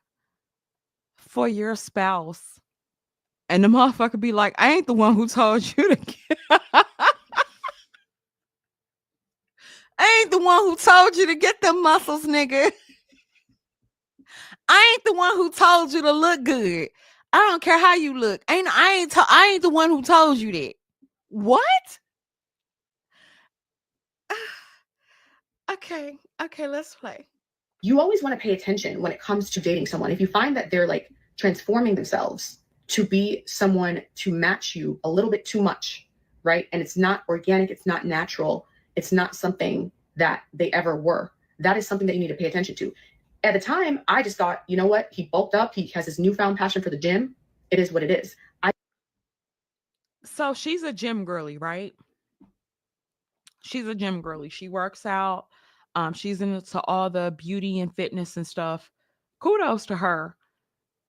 for your spouse and the motherfucker be like, I ain't the one who told you to get I ain't the one who told you to get them muscles, nigga. I ain't the one who told you to look good. I don't care how you look. I ain't the one who told you that. What? Okay, let's play. you always want to pay attention when it comes to dating someone. If you find that they're like transforming themselves to be someone to match you a little bit too much, right? And it's not organic, it's not natural, it's not something that they ever were. That is something that you need to pay attention to. At the time, I just thought, you know what? He bulked up, he has this newfound passion for the gym. It is what it is. So she's a gym girly, right? She's a gym girly. She works out. She's into all the beauty and fitness and stuff. Kudos to her.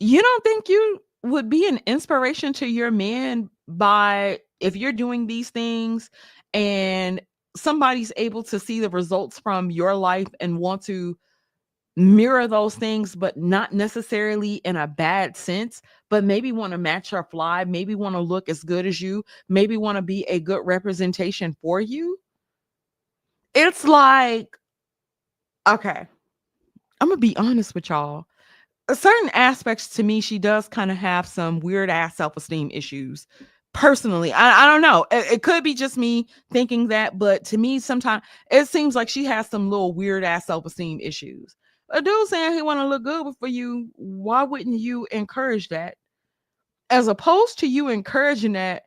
You don't think you would be an inspiration to your man by if you're doing these things and somebody's able to see the results from your life and want to mirror those things, but not necessarily in a bad sense, but maybe want to match your fly, maybe want to look as good as you, maybe want to be a good representation for you? It's like, okay, I'm gonna be honest with y'all. Certain aspects to me, she does kind of have some weird ass self esteem issues. Personally, I don't know. It could be just me thinking that, but to me, sometimes it seems like she has some little weird ass self esteem issues. A dude saying he want to look good for you, why wouldn't you encourage that? As opposed to you encouraging that,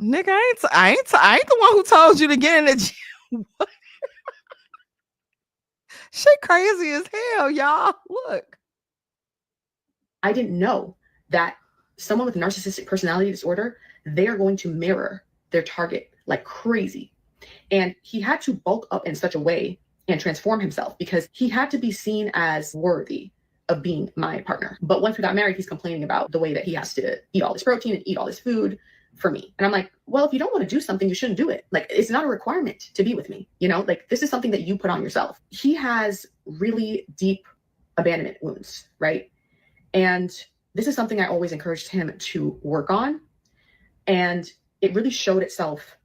nigga, I ain't the one who told you to get in the gym. Shit crazy as hell, y'all. Look. I didn't know that someone with narcissistic personality disorder, they are going to mirror their target like crazy. And he had to bulk up in such a way and transform himself because he had to be seen as worthy of being my partner. But once we got married, he's complaining about the way that he has to eat all this protein and eat all this food for me. And I'm like, well, if you don't want to do something, you shouldn't do it. Like, it's not a requirement to be with me. You know, like this is something that you put on yourself. He has really deep abandonment wounds, right? And this is something I always encouraged him to work on. And it really showed itself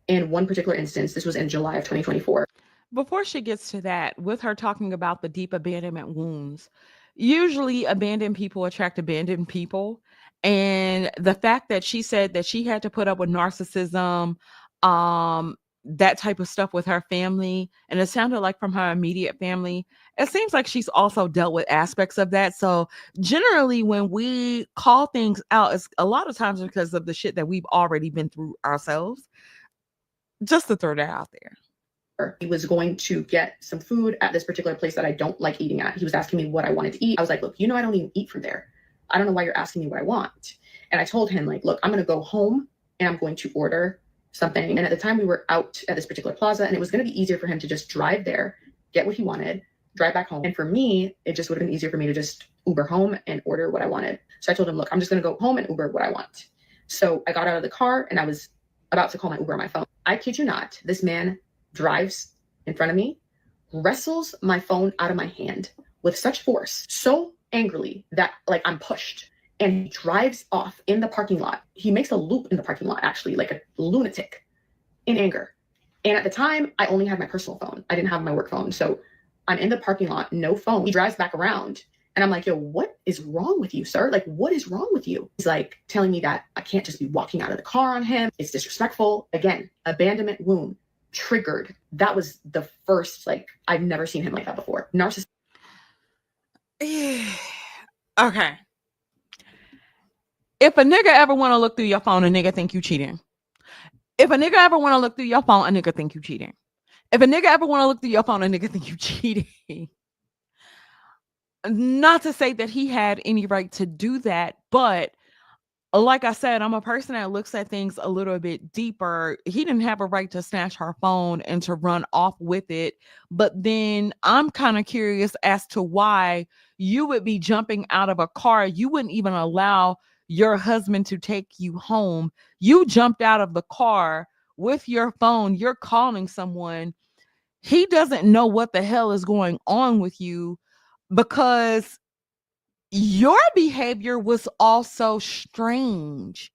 in one particular instance. This was in July of 2024. Before she gets to that, with her talking about the deep abandonment wounds, usually abandoned people attract abandoned people. And the fact that she said that she had to put up with narcissism, um, that type of stuff with her family, and it sounded like from her immediate family, it seems like she's also dealt with aspects of that. So generally, when we call things out, it's a lot of times because of the shit that we've already been through ourselves. Just to throw that out there. He was going to get some food at this particular place that I don't like eating at. He was asking me what I wanted to eat. I was like, look, you know, I don't even eat from there. I don't know why you're asking me what I want. And I told him, like, look, I'm going to go home and I'm going to order something. And at the time we were out at this particular plaza, and it was going to be easier for him to just drive there, get what he wanted, drive back home. And for me, it just would have been easier for me to just Uber home and order what I wanted. So I told him, look, I'm just going to go home and Uber what I want. So I got out of the car and I was about to call my Uber on my phone. I kid you not, this man drives in front of me, wrestles my phone out of my hand with such force, so angrily that like I'm pushed, and he drives off in the parking lot. He makes a loop in the parking lot, actually, like a lunatic in anger. And at the time, I only had my personal phone. I didn't have my work phone. So I'm in the parking lot, no phone. He drives back around. And I'm like, yo, what is wrong with you, sir? Like, what is wrong with you? He's like telling me that I can't just be walking out of the car on him. It's disrespectful. Again, abandonment wound triggered. That was the first, like, I've never seen him like that before. Narcissist. Okay. If a nigga ever want to look through your phone, a nigga think you cheating. If a nigga ever want to look through your phone, a nigga think you cheating. If a nigga ever want to look through your phone, a nigga think you cheating. Not to say that he had any right to do that, but like I said, I'm a person that looks at things a little bit deeper. He didn't have a right to snatch her phone and to run off with it. But then I'm kind of curious as to why you would be jumping out of a car. You wouldn't even allow your husband to take you home. You jumped out of the car with your phone. You're calling someone. He doesn't know what the hell is going on with you because your behavior was also strange.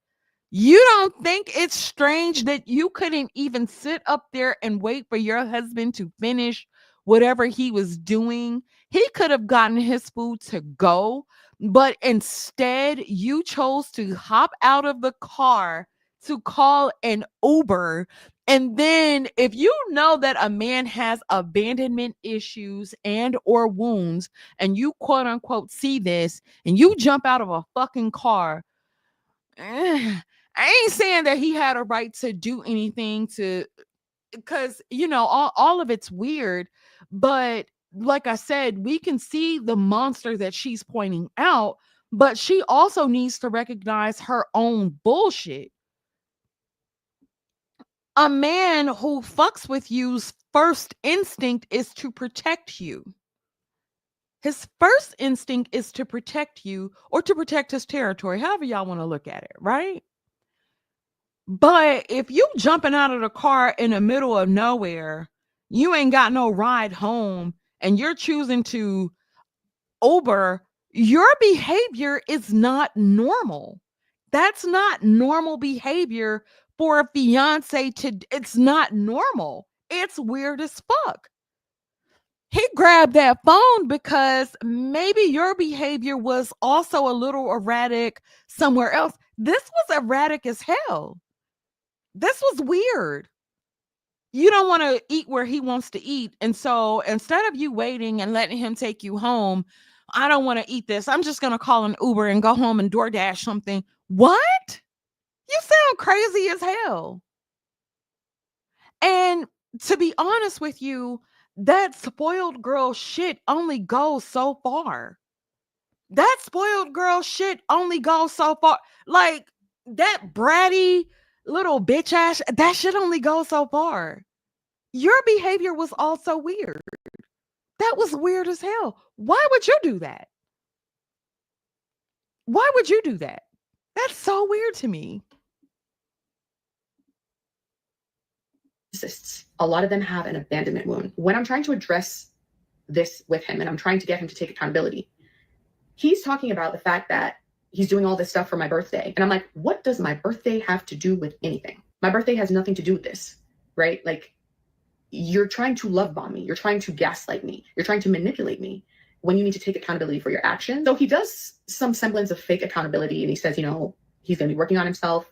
You don't think it's strange that you couldn't even sit up there and wait for your husband to finish whatever he was doing? He could have gotten his food to go, but instead you chose to hop out of the car to call an Uber. And then if you know that a man has abandonment issues and or wounds and you quote unquote see this and you jump out of a fucking car, I ain't saying that he had a right to do anything to, because all of it's weird, but like I said, we can see the monster that she's pointing out, but she also needs to recognize her own bullshit. A man who fucks with you's first instinct is to protect you. His first instinct is to protect you or to protect his territory, however y'all want to look at it, right? But if you jumping out of the car in the middle of nowhere, you ain't got no ride home, and you're choosing to Uber, your behavior is not normal. That's not normal behavior for a fiance to, it's not normal. It's weird as fuck. He grabbed that phone because maybe your behavior was also a little erratic somewhere else. This was erratic as hell. This was weird. You don't want to eat where he wants to eat. And so instead of you waiting and letting him take you home, I don't want to eat this. I'm just going to call an Uber and go home and DoorDash something. What? You sound crazy as hell. And to be honest with you, that spoiled girl shit only goes so far. That spoiled girl shit only goes so far. Like that bratty little bitch ass, that shit only goes so far. Your behavior was also weird. That was weird as hell. Why would you do that? Why would you do that? That's so weird to me. A lot of them have an abandonment wound. When I'm trying to address this with him and I'm trying to get him to take accountability, he's talking about the fact that he's doing all this stuff for my birthday. And I'm like, what does my birthday have to do with anything? My birthday has nothing to do with this, right? Like, you're trying to love bomb me. You're trying to gaslight me. You're trying to manipulate me when you need to take accountability for your actions. So he does some semblance of fake accountability and he says, he's going to be working on himself.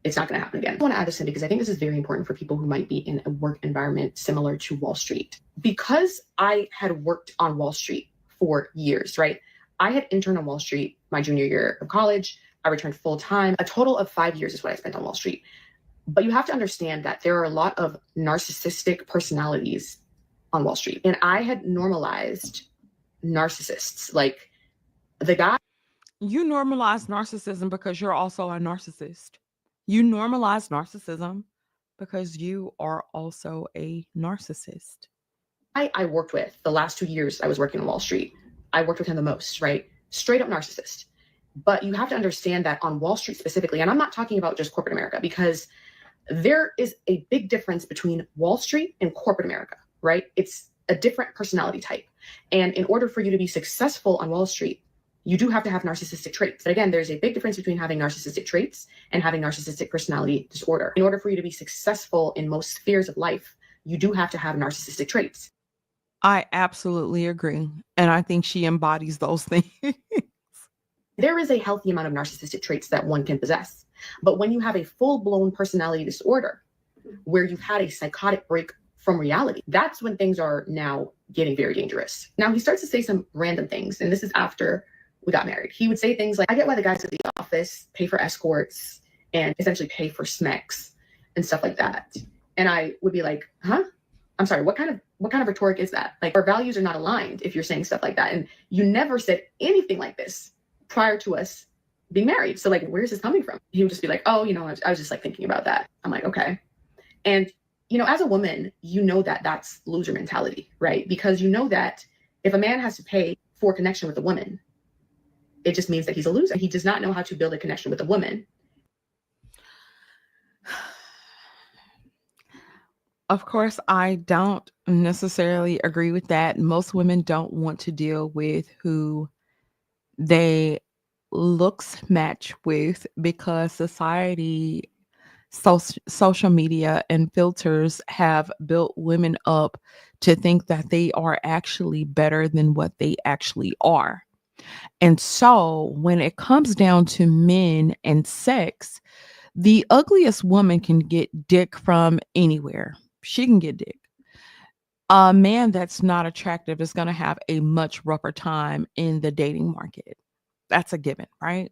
It's not going to happen again. I want to add this in because I think this is very important for people who might be in a work environment similar to Wall Street. Because I had worked on Wall Street for years, right? I had interned on Wall Street my junior year of college. I returned full time. A total of 5 years is what I spent on Wall Street. But you have to understand that there are a lot of narcissistic personalities on Wall Street. And I had normalized narcissists. Like the guy. You normalize narcissism because you're also a narcissist. You normalize narcissism because you are also a narcissist. I worked with the last 2 years I was working on Wall Street. I worked with him the most, right? Straight up narcissist. But you have to understand that on Wall Street specifically, and I'm not talking about just corporate America, because there is a big difference between Wall Street and corporate America, right? It's a different personality type. And in order for you to be successful on Wall Street, you do have to have narcissistic traits. But again, there's a big difference between having narcissistic traits and having narcissistic personality disorder. In order for you to be successful in most spheres of life, you do have to have narcissistic traits. I absolutely agree. And I think she embodies those things. There is a healthy amount of narcissistic traits that one can possess. But when you have a full-blown personality disorder, where you've had a psychotic break from reality, that's when things are now getting very dangerous. Now, he starts to say some random things, and this is after we got married. He would say things like, I get why the guys at the office pay for escorts and essentially pay for smecks. and stuff like that. And I would be like, huh? I'm sorry, what kind of rhetoric is that? Like, our values are not aligned if you're saying stuff like that. And you never said anything like this prior to us being married. So like, where's this coming from? He would just be like, oh, I was just like thinking about that. I'm like, okay. And as a woman, that that's loser mentality, right? Because you know that if a man has to pay for connection with a woman, it just means that he's a loser. He does not know how to build a connection with a woman. Of course, I don't necessarily agree with that. Most women don't want to deal with who they looks match with because society, social media, and filters have built women up to think that they are actually better than what they actually are. And so when it comes down to men and sex, the ugliest woman can get dick from anywhere. She can get dick. A man that's not attractive is going to have a much rougher time in the dating market. That's a given, right?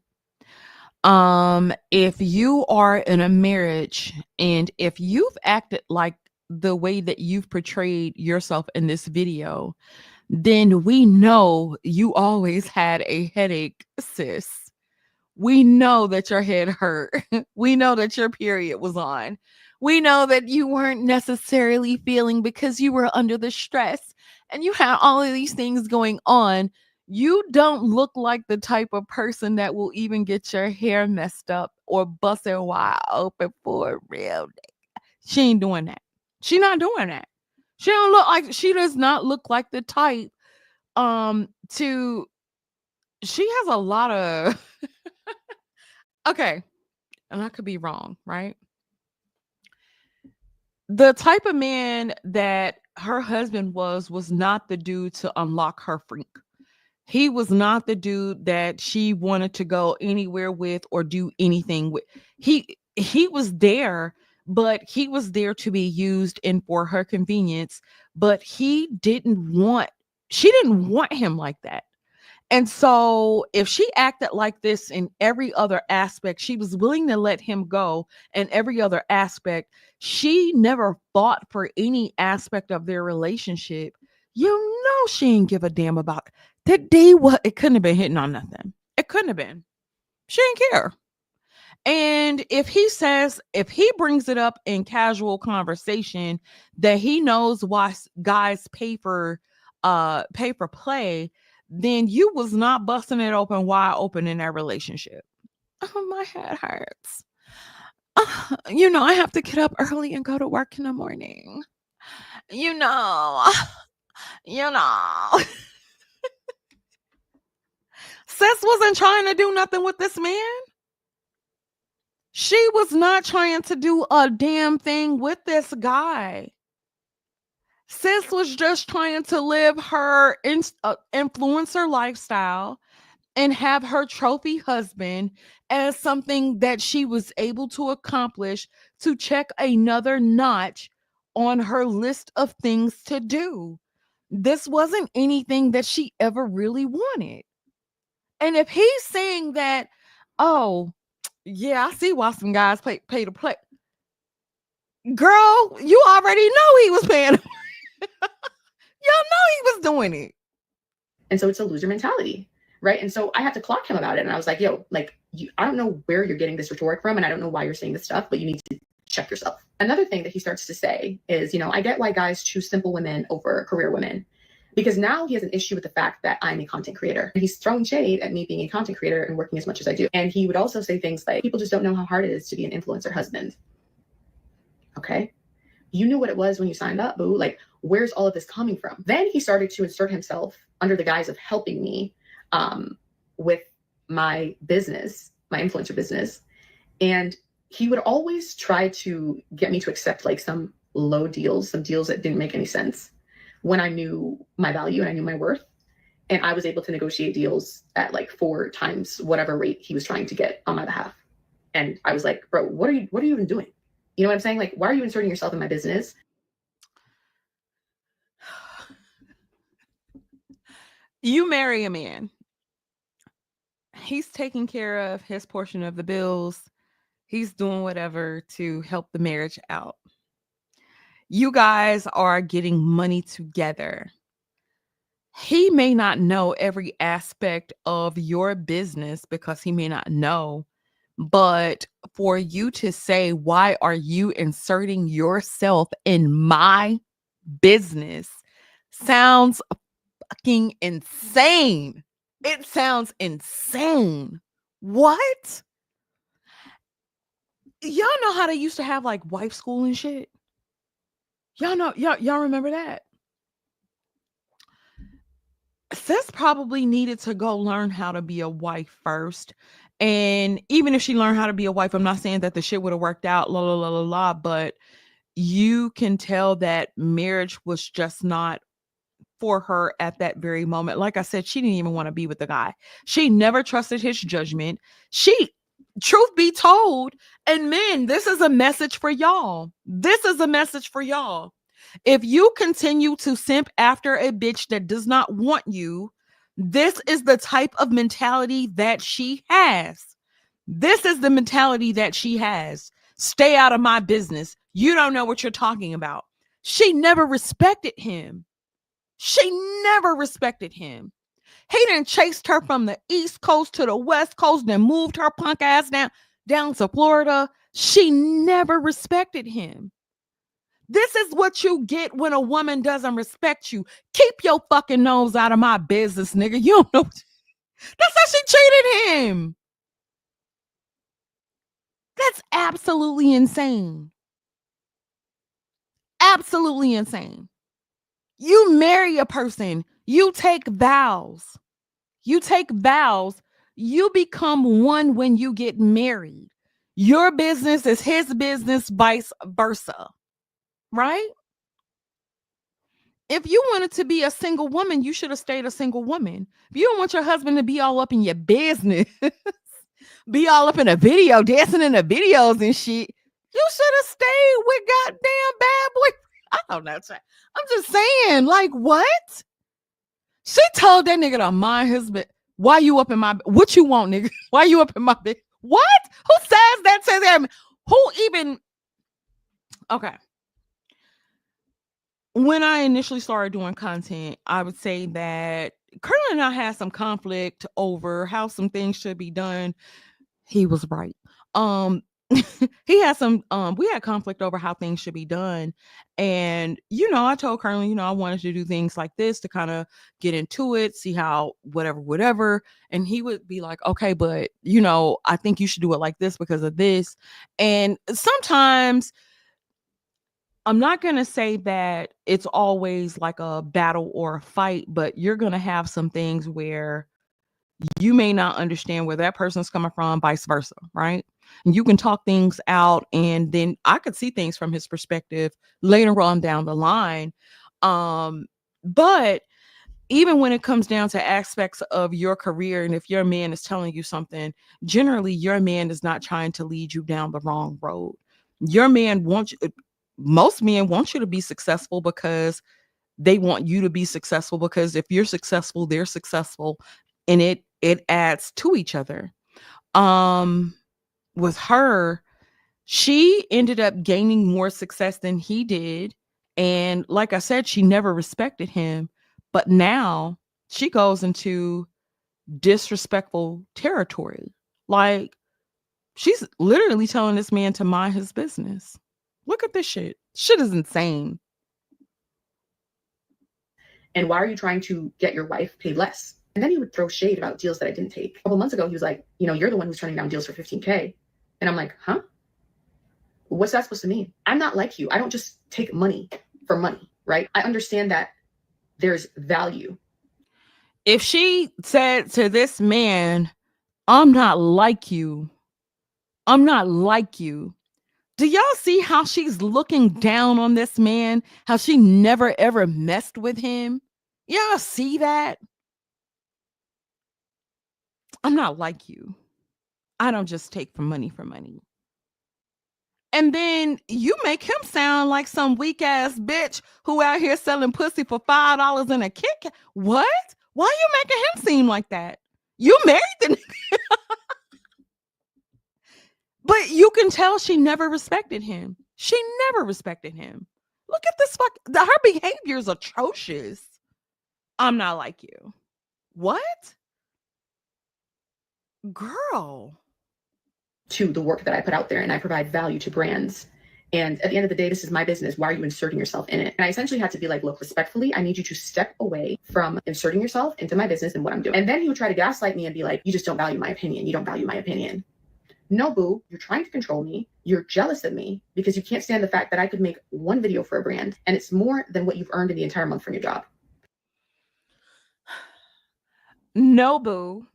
If you are in a marriage and if you've acted like the way that you've portrayed yourself in this video, then we know you always had a headache, sis. We know that your head hurt. We know that your period was on. We know that you weren't necessarily feeling because you were under the stress and you had all of these things going on. You don't look like the type of person that will even get your hair messed up or bust it wide open for a real day. She ain't doing that. She not doing that. She does not look like the type to she has a lot of okay, and I could be wrong, right? The type of man that her husband was not the dude to unlock her freak. He was not the dude that she wanted to go anywhere with or do anything with. He was there, but he was there to be used and for her convenience, but she didn't want him like that. And so, if she acted like this in every other aspect, she was willing to let him go in every other aspect. She never fought for any aspect of their relationship. You know, she didn't give a damn about that day. What it couldn't have been hitting on nothing. It couldn't have been. She didn't care. And if he brings it up in casual conversation that he knows why guys pay for play, then you was not busting it open wide open in that relationship. Oh, my head hurts. I have to get up early and go to work in the morning. You know, you know. Sis wasn't trying to do nothing with this man. She was not trying to do a damn thing with this guy. Sis was just trying to live her influencer lifestyle and have her trophy husband as something that she was able to accomplish to check another notch on her list of things to do. This wasn't anything that she ever really wanted. And if he's saying that, oh, yeah, I see why some guys pay to play. Girl, you already know he was paying. Y'all know he was doing it. And so it's a loser mentality, right? And so I had to clock him about it. And I was like, yo, like, I don't know where you're getting this rhetoric from. And I don't know why you're saying this stuff, but you need to check yourself. Another thing that he starts to say is, I get why guys choose simple women over career women. Because now he has an issue with the fact that I'm a content creator. He's throwing shade at me being a content creator and working as much as I do. And he would also say things like, people just don't know how hard it is to be an influencer husband. Okay. You knew what it was when you signed up, boo. Like, where's all of this coming from? Then he started to insert himself under the guise of helping me with my business, my influencer business. And he would always try to get me to accept like some low deals, some deals that didn't make any sense when I knew my value and I knew my worth. And I was able to negotiate deals at like 4 times whatever rate he was trying to get on my behalf. And I was like, bro, what are you even doing? You know what I'm saying? Like, why are you inserting yourself in my business? You marry a man. He's taking care of his portion of the bills. He's doing whatever to help the marriage out. You guys are getting money together. He may not know every aspect of your business because he may not know, but for you to say, why are you inserting yourself in my business, sounds fucking insane. It sounds insane. What? Y'all know how they used to have like wife school and shit? Y'all know, y'all remember that? Sis probably needed to go learn how to be a wife first. And even if she learned how to be a wife, I'm not saying that the shit would have worked out, la la la la la, but you can tell that marriage was just not for her at that very moment. Like I said, she didn't even want to be with the guy. She never trusted his judgment. She, truth be told, and men, this is a message for y'all. This is a message for y'all. If you continue to simp after a bitch that does not want you, this is the type of mentality that she has. This is the mentality that she has. Stay out of my business. You don't know what you're talking about. She never respected him. She never respected him. He done chased her from the East Coast to the West Coast, then moved her punk ass down to Florida. She never respected him. This is what you get when a woman doesn't respect you. Keep your fucking nose out of my business, nigga. You don't know. That's how she treated him. That's absolutely insane. Absolutely insane. You marry a person, you take vows. You take vows. You become one when you get married. Your business is his business, vice versa. Right? If you wanted to be a single woman, you should have stayed a single woman. If you don't want your husband to be all up in your business, be all up in a video, dancing in the videos and shit, you should have stayed with goddamn bad boy. I don't know. I'm just saying, like, what? She told that nigga to mind his bit. Why you up in my, what you want, nigga? Why you up in my bed? What? Who says that to them? Who even, okay. When I initially started doing content, I would say that Curly and I had some conflict over how some things should be done. He was right. Um, he had some we had conflict over how things should be done. And I told Curly, I wanted to do things like this to kind of get into it, see how whatever. And he would be like, okay, but I think you should do it like this because of this. And sometimes I'm not going to say that it's always like a battle or a fight, but you're going to have some things where you may not understand where that person's coming from, vice versa, right? And you can talk things out, and then I could see things from his perspective later on down the line. But even when it comes down to aspects of your career, and if your man is telling you something, generally your man is not trying to lead you down the wrong road. Your man wants you, most men want you to be successful because they want you to be successful, because if you're successful, they're successful, and it adds to each other. With her, she ended up gaining more success than he did, and like I said, she never respected him, but now she goes into disrespectful territory. Like, she's literally telling this man to mind his business. Look at this shit. Shit is insane. And why are you trying to get your wife paid less? And then he would throw shade about deals that I didn't take. A couple months ago, he was like, you're the one who's turning down deals for 15K. And I'm like, huh? What's that supposed to mean? I'm not like you. I don't just take money for money, right? I understand that there's value. If she said to this man, I'm not like you, I'm not like you. Do y'all see how she's looking down on this man? How she never ever messed with him? Y'all see that? I'm not like you. I don't just take for money for money. And then you make him sound like some weak ass bitch who out here selling pussy for $5 in a Kit Kat. What? Why are you making him seem like that? You married the nigga. But you can tell she never respected him. She never respected him. Look at this her behavior is atrocious. I'm not like you. What? Girl. to the work that I put out there and I provide value to brands. And at the end of the day, this is my business. Why are you inserting yourself in it? And I essentially had to be like, look, respectfully, I need you to step away from inserting yourself into my business and what I'm doing. And then he would try to gaslight me and be like, you just don't value my opinion. You don't value my opinion. No, boo, you're trying to control me. You're jealous of me because you can't stand the fact that I could make one video for a brand and it's more than what you've earned in the entire month from your job. No, boo.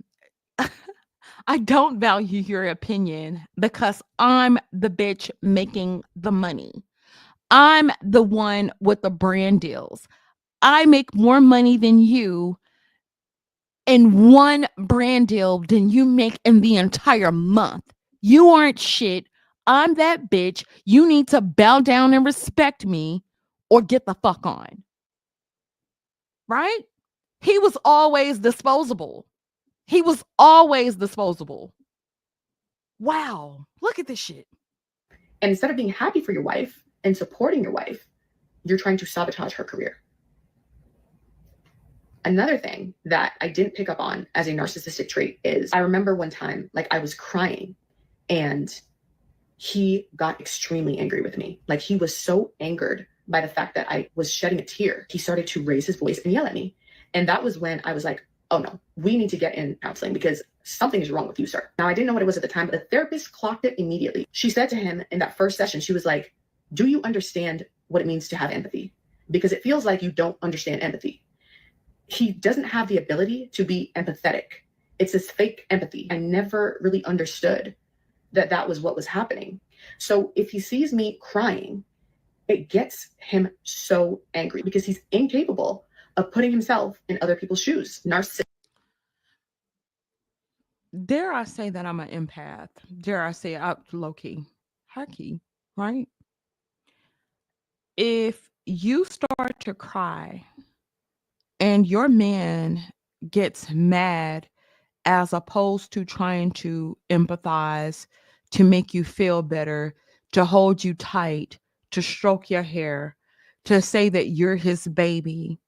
I don't value your opinion because I'm the bitch making the money. I'm the one with the brand deals. I make more money than you in one brand deal than you make in the entire month. You aren't shit. I'm that bitch. You need to bow down and respect me or get the fuck on. Right? He was always disposable. He was always disposable. Wow. Look at this shit. And instead of being happy for your wife and supporting your wife, you're trying to sabotage her career. Another thing that I didn't pick up on as a narcissistic trait is I remember one time, like I was crying and he got extremely angry with me. Like he was so angered by the fact that I was shedding a tear. He started to raise his voice and yell at me. And that was when I was like, oh no, we need to get in counseling because something is wrong with you, sir. Now, I didn't know what it was at the time, but the therapist clocked it immediately. She said to him in that first session, she was like, do you understand what it means to have empathy? Because it feels like you don't understand empathy. He doesn't have the ability to be empathetic. It's this fake empathy. I never really understood that that was what was happening. So if he sees me crying, it gets him so angry because he's incapable of putting himself in other people's shoes. Narcissism. Dare I say that I'm an empath? Dare I say low key, high key, right? If you start to cry and your man gets mad as opposed to trying to empathize, to make you feel better, to hold you tight, to stroke your hair, to say that you're his baby,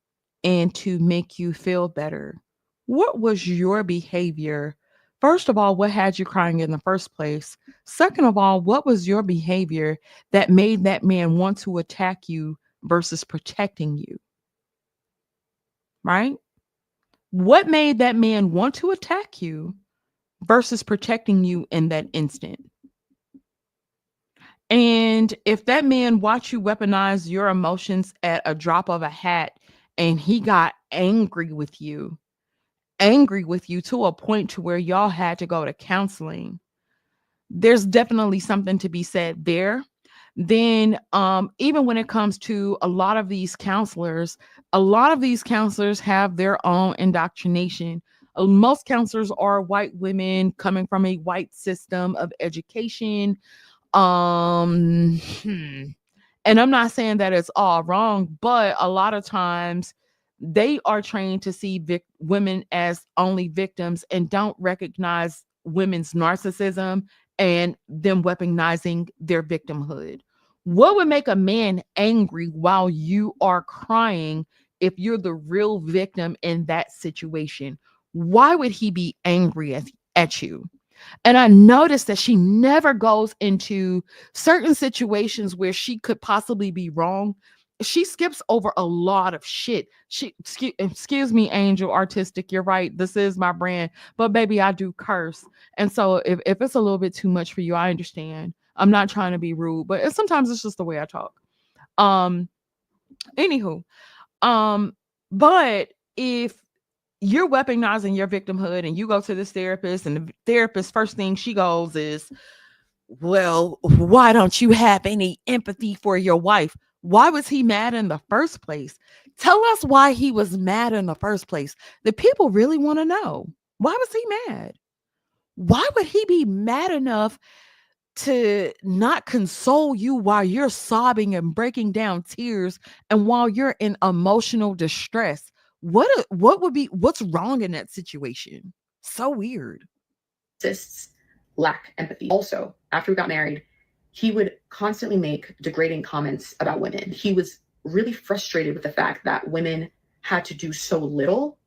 and to make you feel better. What was your behavior? First of all, what had you crying in the first place? Second of all, what was your behavior that made that man want to attack you versus protecting you? Right? What made that man want to attack you versus protecting you in that instant? And if that man watched you weaponize your emotions at a drop of a hat and he got angry with you to a point to where y'all had to go to counseling, there's definitely something to be said there. Then even when it comes to a lot of these counselors have their own indoctrination. Most counselors are white women coming from a white system of education. um hmm, and I'm not saying that it's all wrong, but a lot of times they are trained to see women as only victims and don't recognize women's narcissism and them weaponizing their victimhood. What would make a man angry while you are crying if you're the real victim in that situation? Why would he be angry at you? And I noticed that she never goes into certain situations where she could possibly be wrong. She skips over a lot of shit. Excuse me, Angel Artistic. You're right. This is my brand. But baby, I do curse. And so if it's a little bit too much for you, I understand. I'm not trying to be rude, but sometimes it's just the way I talk. Um, anywho, um, but if you're weaponizing your victimhood and you go to this therapist and the therapist first thing she goes is, well, why don't you have any empathy for your wife? Why was he mad in the first place? Tell us why he was mad in the first place. The people really want to know. Why was he mad? Why would he be mad enough to not console you while you're sobbing and breaking down tears and while you're in emotional distress? What's wrong in that situation? So weird. lack empathy. Also, after we got married, he would constantly make degrading comments about women. He was really frustrated with the fact that women had to do so little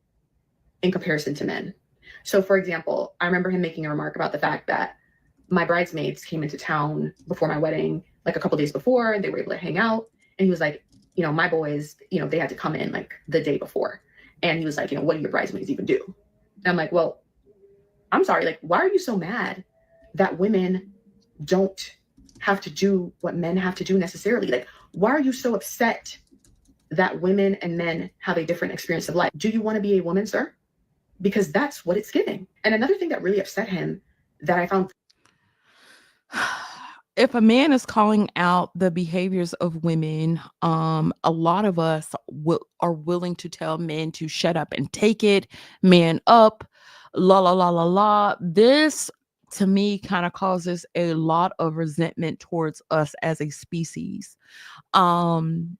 in comparison to men. So, for example, I remember him making a remark about the fact that my bridesmaids came into town before my wedding, like a couple days before, and they were able to hang out. And he was like, my boys, they had to come in like the day before. And he was like, what do your bridesmaids even do? And I'm like, well, I'm sorry, like, why are you so mad that women don't have to do what men have to do necessarily? Like, why are you so upset that women and men have a different experience of life? Do you want to be a woman, sir? Because that's what it's giving. And another thing that really upset him that I found, if a man is calling out the behaviors of women, a lot of us are willing to tell men to shut up and take it, man up, la la la la la. This to me kind of causes a lot of resentment towards us as a species. Um,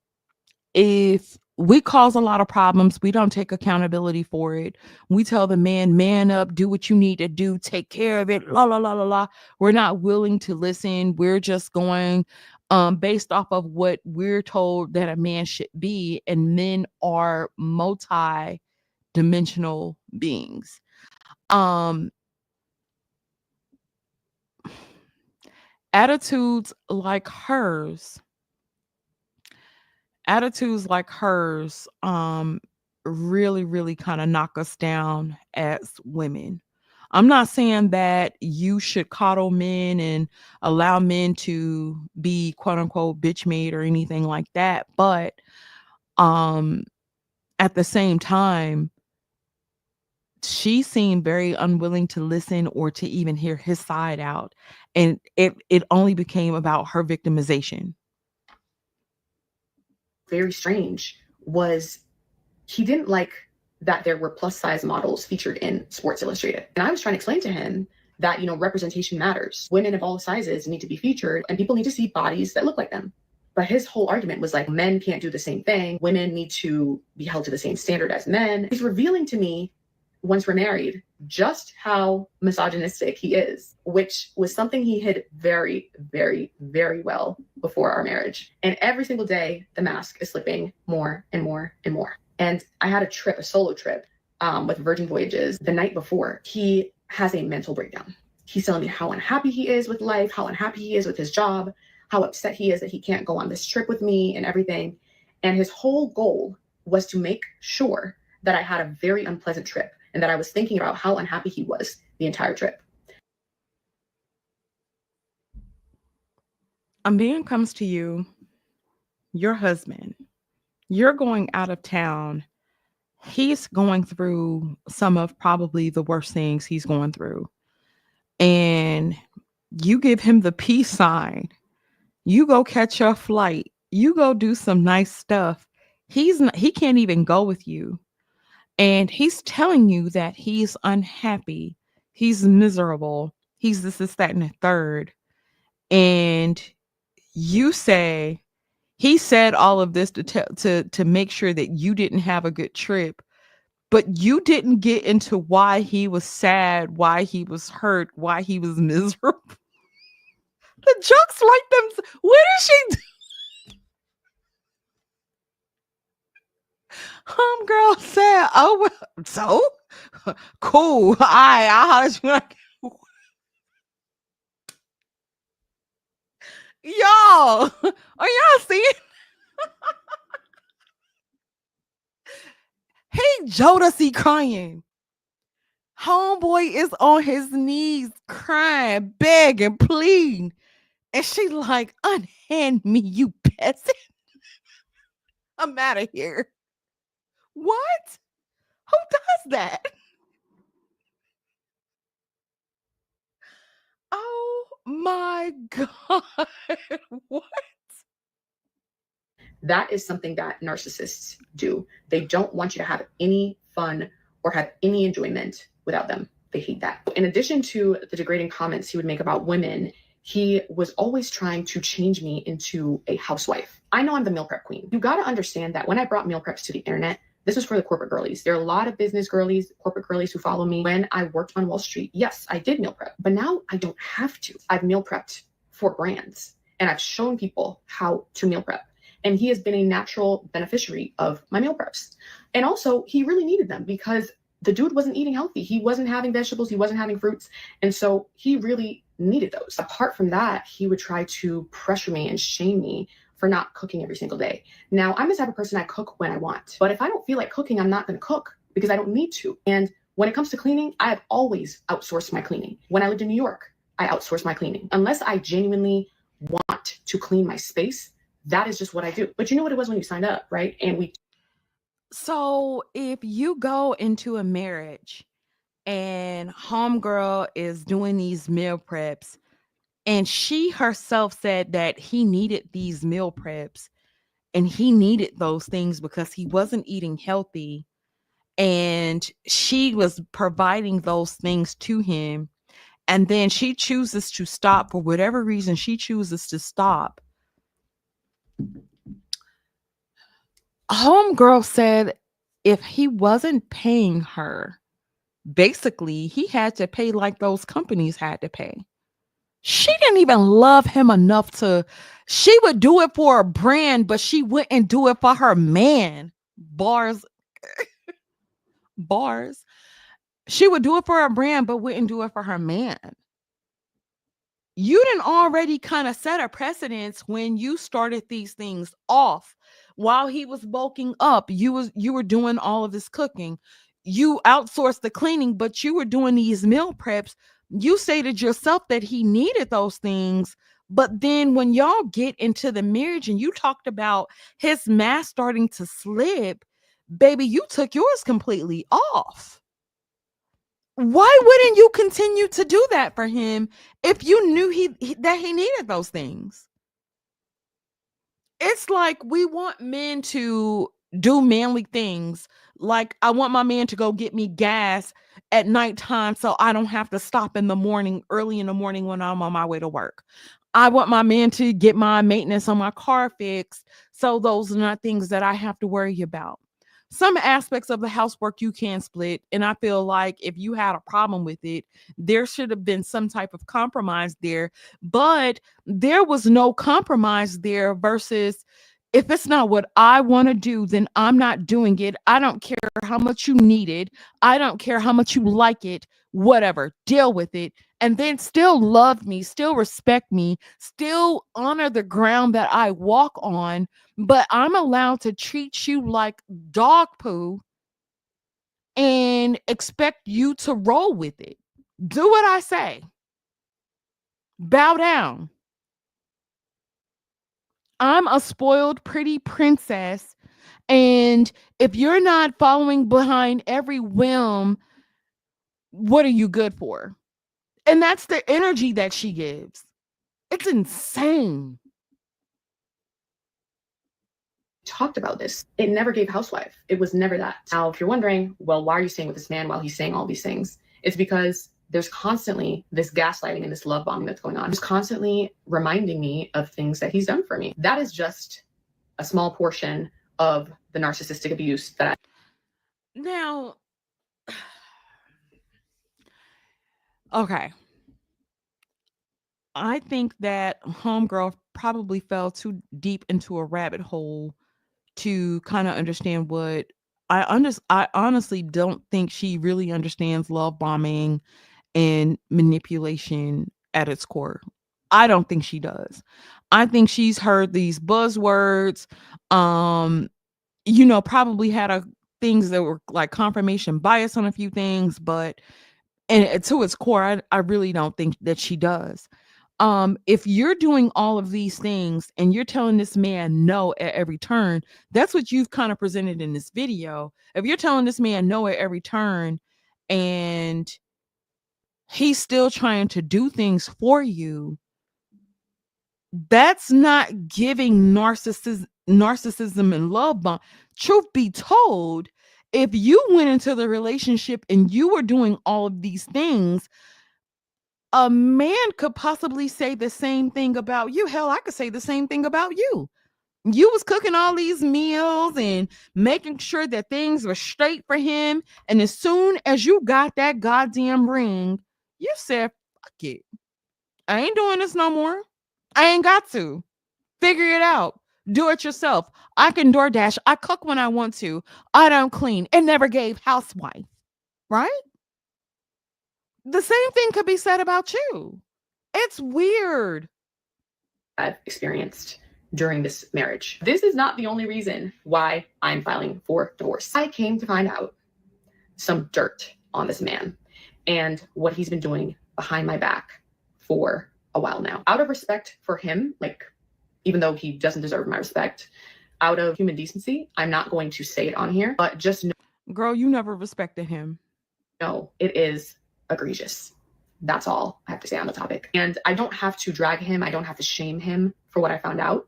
if we cause a lot of problems, we don't take accountability for it. We tell the man up, do what you need to do, take care of it, la la la la la. We're not willing to listen. We're just going based off of what we're told that a man should be, and men are multi-dimensional beings. Um attitudes like hers attitudes like hers really really kind of knock us down as women. I'm not saying that you should coddle men and allow men to be quote unquote bitch made or anything like that, but um at the same time she seemed very unwilling to listen or to even hear his side out, and it only became about her victimization. very strange was he didn't like that there were plus size models featured in Sports Illustrated. And I was trying to explain to him that, representation matters. Women of all sizes need to be featured and people need to see bodies that look like them. But his whole argument was like, men can't do the same thing. Women need to be held to the same standard as men. He's revealing to me, once we're married, just how misogynistic he is, which was something he hid very, very, very well before our marriage. And every single day, the mask is slipping more and more and more. And I had a solo trip with Virgin Voyages the night before. He has a mental breakdown. He's telling me how unhappy he is with life, how unhappy he is with his job, how upset he is that he can't go on this trip with me and everything. And his whole goal was to make sure that I had a very unpleasant trip and that I was thinking about how unhappy he was the entire trip. A man comes to you, your husband, you're going out of town. He's going through some of probably the worst things he's going through. And you give him the peace sign. You go catch your flight. You go do some nice stuff. He can't even go with you. And he's telling you that he's unhappy. He's miserable. He's this, that, and the third. And you say, he said all of this to make sure that you didn't have a good trip, but you didn't get into why he was sad, why he was hurt, why he was miserable. The jokes like them. What is she? Girl said, "Oh, well, so cool. I'll holler at you like, y'all. Are y'all seeing? Hey, Jodeci crying. Homeboy is on his knees crying, begging, pleading. And she like, unhand me, you peasant. I'm out of here. What? Who does that? Oh my God. What? That is something that narcissists do. They don't want you to have any fun or have any enjoyment without them. They hate that. In addition to the degrading comments he would make about women, he was always trying to change me into a housewife. I know I'm the meal prep queen. You got to understand that when I brought meal preps to the internet, This is for the corporate girlies. There are a lot of business girlies, corporate girlies who follow me. When I worked on Wall Street, yes, I did meal prep, but now I don't have to. I've meal prepped for brands and I've shown people how to meal prep. And he has been a natural beneficiary of my meal preps. And also, he really needed them because the dude wasn't eating healthy. He wasn't having vegetables, he wasn't having fruits. And so he really needed those. Apart from that, he would try to pressure me and shame me for not cooking every single day. Now, I'm the type of person I cook when I want, but if I don't feel like cooking, I'm not going to cook because I don't need to. And when it comes to cleaning, I have always outsourced my cleaning. When I lived in New York, I outsourced my cleaning. Unless I genuinely want to clean my space, that is just what I do. But you know what it was when you signed up, right? And we So if you go into a marriage and homegirl is doing these meal preps, and she herself said that he needed these meal preps and he needed those things because he wasn't eating healthy, and she was providing those things to him, and then she chooses to stop for whatever reason she chooses to stop. Homegirl said if he wasn't paying her, basically he had to pay like those companies had to pay. She didn't even love him enough to, she would do it for a brand, but she wouldn't do it for her man. Bars, bars. She would do it for a brand, but wouldn't do it for her man. You didn't already kind of set a precedence when you started these things off. While he was bulking up, you were doing all of this cooking. You outsourced the cleaning, but you were doing these meal preps. You stated yourself that he needed those things, but then when y'all get into the marriage and you talked about his mask starting to slip, baby, you took yours completely off. Why wouldn't you continue to do that for him if you knew that he needed those things? It's like we want men to do manly things. Like I want my man to go get me gas at nighttime so I don't have to stop in the morning, early in the morning when I'm on my way to work. I want my man to get my maintenance on my car fixed so those are not things that I have to worry about. Some aspects of the housework you can split, and I feel like if you had a problem with it, there should have been some type of compromise there, but there was no compromise there. Versus, if it's not what I want to do, then I'm not doing it. I don't care how much you need it. I don't care how much you like it. Whatever, deal with it. And then still love me, still respect me, still honor the ground that I walk on. But I'm allowed to treat you like dog poo and expect you to roll with it. Do what I say. Bow down. I'm a spoiled, pretty princess. And if you're not following behind every whim, what are you good for? And that's the energy that she gives. It's insane. talked about this. It never gave housewife. It was never that. Now, if you're wondering, well, why are you staying with this man while he's saying all these things? It's because there's constantly this gaslighting and this love bombing that's going on. He's constantly reminding me of things that he's done for me. That is just a small portion of the narcissistic abuse that Now, okay. I think that Homegirl probably fell too deep into a rabbit hole to kind of understand what I honestly don't think she really understands love bombing and manipulation at its core. I don't think she does. I think she's heard these buzzwords, um, probably had a things that were like confirmation bias on a few things, but and to its core, I really don't think that she does. If you're doing all of these things and you're telling this man no at every turn, that's what you've kind of presented in this video. If you're telling this man no at every turn and he's still trying to do things for you, that's not giving narcissism and love bomb. Truth be told, if you went into the relationship and you were doing all of these things, a man could possibly say the same thing about you. Hell, I could say the same thing about you. You was cooking all these meals and making sure that things were straight for him. And as soon as you got that goddamn ring, you said, fuck it. I ain't doing this no more. I ain't got to. Figure it out. Do it yourself. I can DoorDash. I cook when I want to. I don't clean. It never gave housewife, right? The same thing could be said about you. It's weird. I've experienced during this marriage. This is not the only reason why I'm filing for divorce. I came to find out some dirt on this man and what he's been doing behind my back for a while now. Out of respect for him, like, even though he doesn't deserve my respect, out of human decency, I'm not going to say it on here, but just Girl, you never respected him. know it is egregious. That's all I have to say on the topic. And I don't have to drag him. I don't have to shame him for what I found out.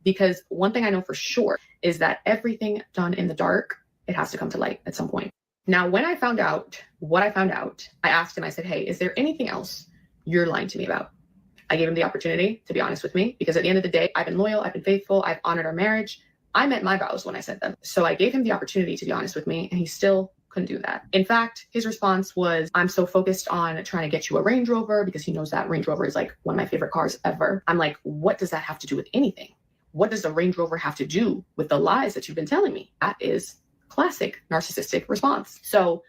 Because one thing I know for sure is that everything done in the dark, it has to come to light at some point. Now, when I found out what I found out, I asked him, I said, hey, is there anything else you're lying to me about? I gave him the opportunity to be honest with me, because at the end of the day, I've been loyal, I've been faithful, I've honored our marriage. I meant my vows when I said them. So I gave him the opportunity to be honest with me, and he still couldn't do that. In fact, his response was, I'm so focused on trying to get you a Range Rover, because he knows that Range Rover is like one of my favorite cars ever. I'm like, what does that have to do with anything? What does the Range Rover have to do with the lies that you've been telling me? That is classic narcissistic response. So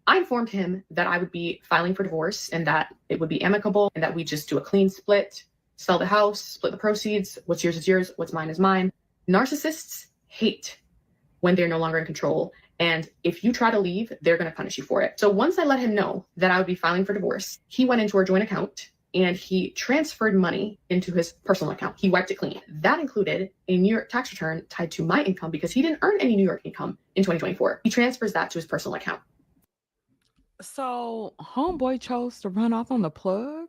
I informed him that I would be filing for divorce and that it would be amicable and that we just do a clean split, sell the house, split the proceeds. What's yours is yours. What's mine is mine. Narcissists hate when they're no longer in control. And if you try to leave, they're going to punish you for it. So once I let him know that I would be filing for divorce, he went into our joint account and he transferred money into his personal account. He wiped it clean. That included a New York tax return tied to my income because he didn't earn any New York income in 2024. He transfers that to his personal account. So, homeboy chose to run off on the plug.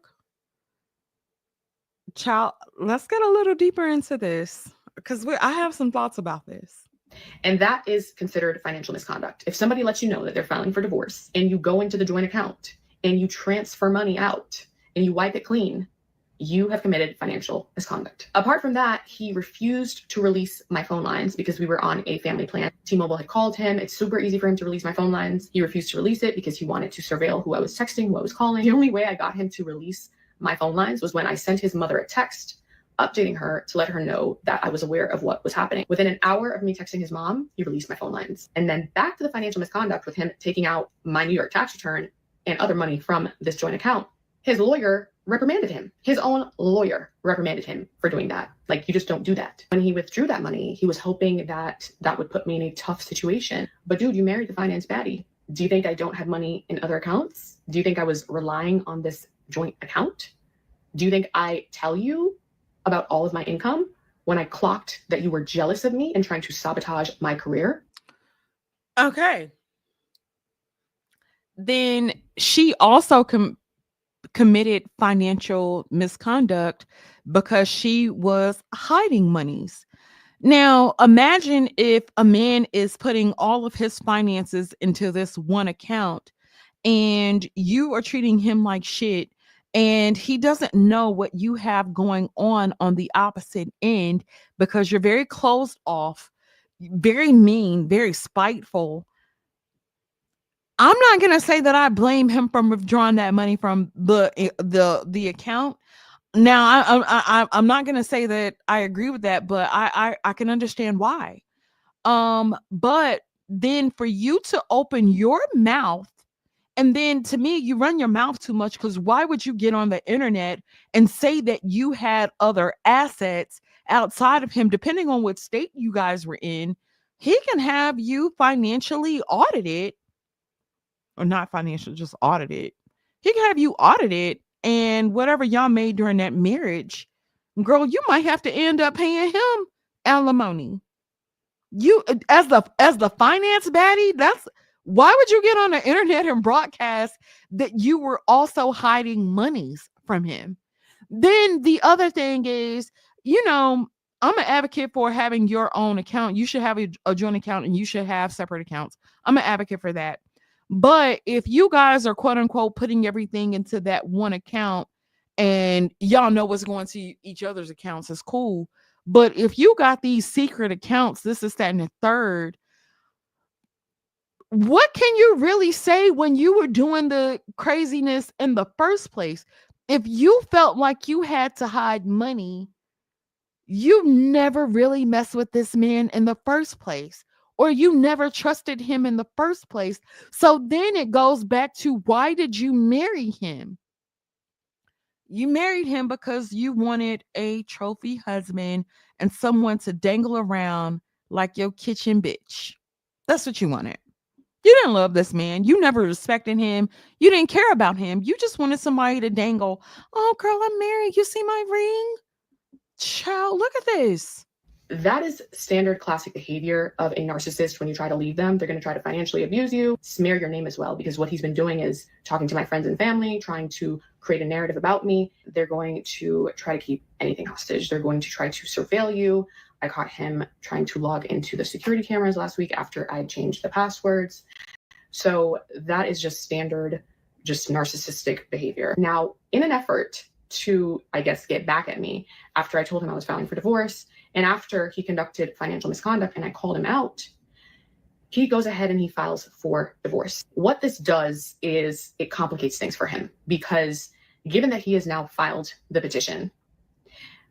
Child, let's get a little deeper into this because I have some thoughts about this. And that is considered financial misconduct. If somebody lets you know that they're filing for divorce and you go into the joint account and you transfer money out and you wipe it clean, you have committed financial misconduct. Apart from that, he refused to release my phone lines because we were on a family plan. T-Mobile had called him. It's super easy for him to release my phone lines. He refused to release it because he wanted to surveil who I was texting, who I was calling. The only way I got him to release my phone lines was when I sent his mother a text updating her to let her know that I was aware of what was happening. Within an hour of me texting his mom, he released my phone lines. And then back to the financial misconduct with him taking out my New York tax return and other money from this joint account. His lawyer reprimanded him. His own lawyer reprimanded him for doing that. Like, you just don't do that. When he withdrew that money, he was hoping that that would put me in a tough situation. But dude, you married the finance baddie. Do you think I don't have money in other accounts? Do you think I was relying on this joint account? Do you think I tell you about all of my income when I clocked that you were jealous of me and trying to sabotage my career? Okay. Then she also committed financial misconduct because she was hiding monies. Now, imagine if a man is putting all of his finances into this one account and you are treating him like shit and he doesn't know what you have going on the opposite end because you're very closed off, very mean, very spiteful. I'm not going to say that I blame him from withdrawing that money from the account. Now, I'm not going to say that I agree with that, but I can understand why. But then for you to open your mouth, and then to me, you run your mouth too much because why would you get on the internet and say that you had other assets outside of him, depending on what state you guys were in? He can have you financially audited, or not financial, just audited. He can have you audited, and whatever y'all made during that marriage, girl, you might have to end up paying him alimony. You as the finance baddie, that's why would you get on the internet and broadcast that you were also hiding monies from him? Then the other thing is, you know, I'm an advocate for having your own account. You should have a joint account and you should have separate accounts. I'm an advocate for that. But if you guys are quote unquote putting everything into that one account and y'all know what's going to each other's accounts, is cool. But if you got these secret accounts, this is that and the third, what can you really say when you were doing the craziness in the first place? If you felt like you had to hide money, you never really messed with this man in the first place, or you never trusted him in the first place. So then it goes back to, why did you marry him? You married him because you wanted a trophy husband and someone to dangle around like your kitchen bitch. That's what you wanted. You didn't love this man. You never respected him. You didn't care about him. You just wanted somebody to dangle. Oh, girl, I'm married. You see my ring? Child, look at this. That is standard classic behavior of a narcissist. When you try to leave them, they're going to try to financially abuse you, smear your name as well, because what he's been doing is talking to my friends and family, trying to create a narrative about me. They're going to try to keep anything hostage. They're going to try to surveil you. I caught him trying to log into the security cameras last week after I changed the passwords. So that is just standard, just narcissistic behavior. Now, in an effort to, I guess, get back at me after I told him I was filing for divorce, and after he conducted financial misconduct and I called him out, he goes ahead and he files for divorce. What this does is it complicates things for him, because given that he has now filed the petition,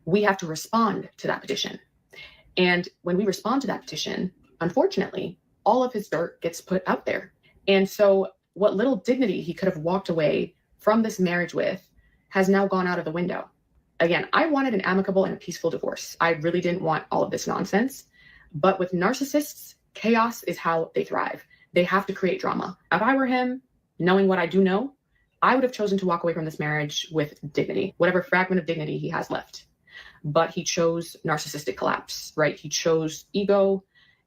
we have to respond to that petition. And when we respond to that petition, unfortunately, all of his dirt gets put out there. And so what little dignity he could have walked away from this marriage with has now gone out of the window. Again, I wanted an amicable and a peaceful divorce. I really didn't want all of this nonsense. But with narcissists, chaos is how they thrive. They have to create drama. If I were him, knowing what I do know, I would have chosen to walk away from this marriage with dignity, whatever fragment of dignity he has left. But he chose narcissistic collapse, right? He chose ego,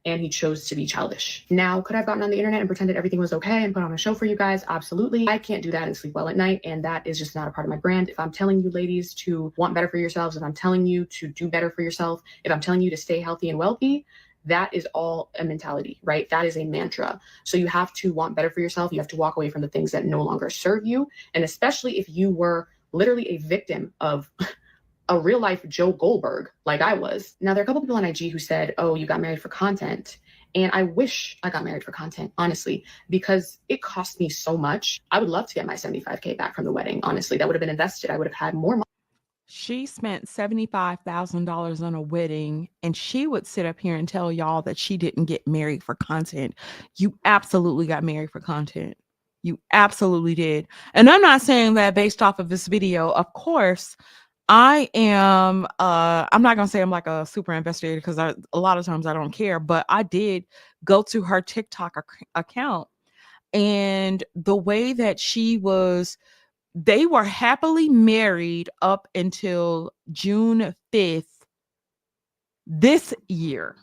and he chose to be childish. Now, could I have gotten on the internet and pretended everything was okay and put on a show for you guys? Absolutely. I can't do that and sleep well at night, and that is just not a part of my brand. If I'm telling you ladies to want better for yourselves, if I'm telling you to do better for yourself, if I'm telling you to stay healthy and wealthy, that is all a mentality, right? That is a mantra. So you have to want better for yourself. You have to walk away from the things that no longer serve you. And especially if you were literally a victim of a real life Joe Goldberg, like I was. Now, there are a couple people on IG who said, oh, you got married for content. And I wish I got married for content, honestly, because it cost me so much. I would love to get my 75K back from the wedding. Honestly, that would have been invested. I would have had more money. She spent $75,000 on a wedding, and she would sit up here and tell y'all that she didn't get married for content. You absolutely got married for content. You absolutely did. And I'm not saying that based off of this video. Of course, I'm not gonna say I'm like a super investigator, because a lot of times I don't care, but I did go to her TikTok account, and the way that they were happily married up until June 5th this year.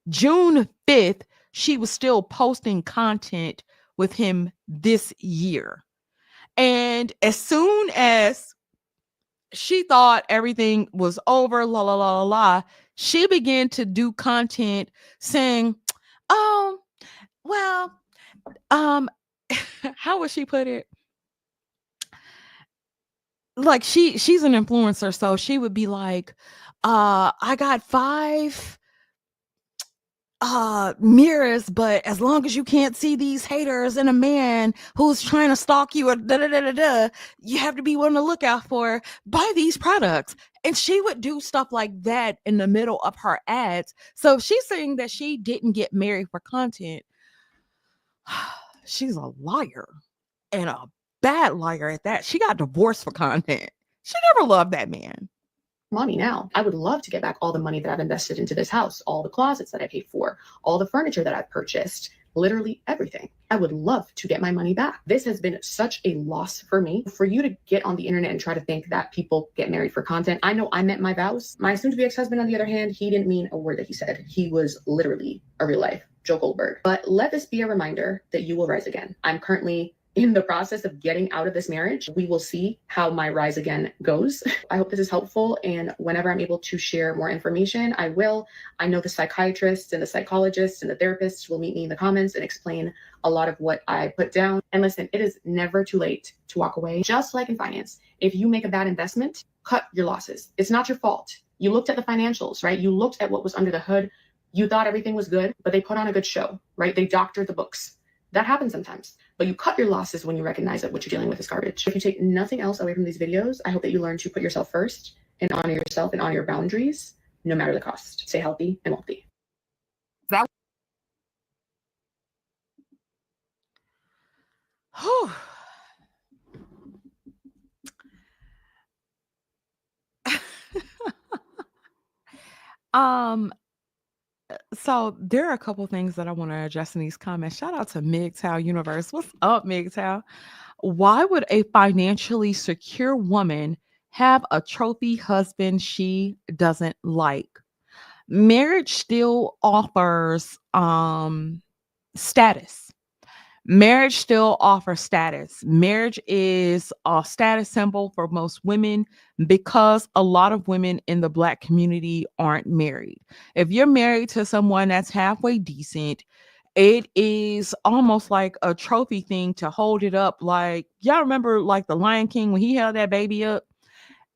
June 5th, she was still posting content with him this year. And as soon as she thought everything was over, la la la la la, she began to do content saying, "Oh, well, um, how would she put it? Like she's an influencer, so she would be like, I got 5 mirrors, but as long as you can't see these haters and a man who's trying to stalk you, or da da da da da, you have to be one to look out for. Buy these products." And she would do stuff like that in the middle of her ads. So if she's saying that she didn't get married for content, she's a liar, and a bad liar at that. She got divorced for content. She never loved that man. Money now. I would love to get back all the money that I've invested into this house, all the closets that I paid for, all the furniture that I've purchased, literally everything. I would love to get my money back. This has been such a loss for me. For you to get on the internet and try to think that people get married for content. I know I meant my vows. My soon-to-be ex-husband, on the other hand, he didn't mean a word that he said. He was literally a real life Joe Goldberg. But let this be a reminder that you will rise again. I'm currently in the process of getting out of this marriage. We will see how my rise again goes. I hope this is helpful, and whenever I'm able to share more information, I will. I know the psychiatrists and the psychologists and the therapists will meet me in the comments and explain a lot of what I put down. And listen, it is never too late to walk away. Just like in finance, if you make a bad investment, cut your losses. It's not your fault. You looked at the financials, right? You looked at what was under the hood. You thought everything was good, but they put on a good show, right? They doctored the books. That happens sometimes. But you cut your losses when you recognize that what you're dealing with is garbage. If you take nothing else away from these videos, I hope that you learn to put yourself first and honor yourself and honor your boundaries, no matter the cost. Stay healthy and wealthy. That whew. um so there are a couple things that I want to address in these comments. Shout out to MGTOW Universe. What's up, MGTOW? Why would a financially secure woman have a trophy husband she doesn't like? Marriage still offers status. Marriage still offers status. Marriage is a status symbol for most women because a lot of women in the Black community aren't married. If you're married to someone that's halfway decent, it is almost like a trophy thing to hold it up. Like, y'all remember like the Lion King when he held that baby up?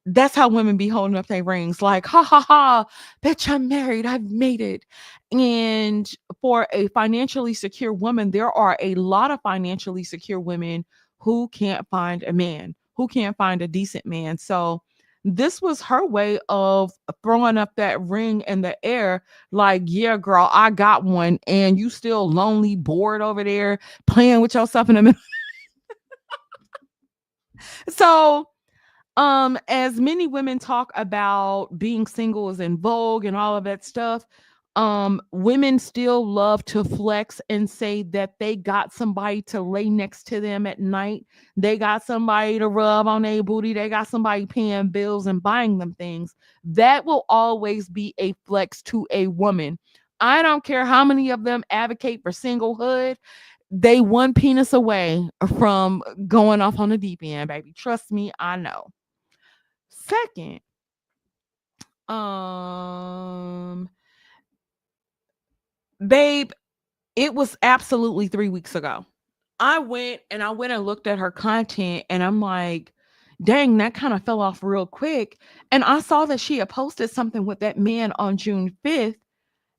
That's how women be holding up their rings, like, ha ha ha, bitch, I'm married, I've made it. And for a financially secure woman, there are a lot of financially secure women who can't find a man, who can't find a decent man. So this was her way of throwing up that ring in the air, like, yeah, girl, I got one, and you still lonely, bored over there playing with yourself in the middle. So as many women talk about being single is in vogue and all of that stuff, women still love to flex and say that they got somebody to lay next to them at night. They got somebody to rub on their booty. They got somebody paying bills and buying them things. That will always be a flex to a woman. I don't care how many of them advocate for singlehood. They one penis away from going off on the deep end, baby. Trust me, I know. Second, um, babe, it was absolutely 3 weeks ago. I went and looked at her content, and I'm like, dang, that kind of fell off real quick. And I saw that she had posted something with that man on June 5th.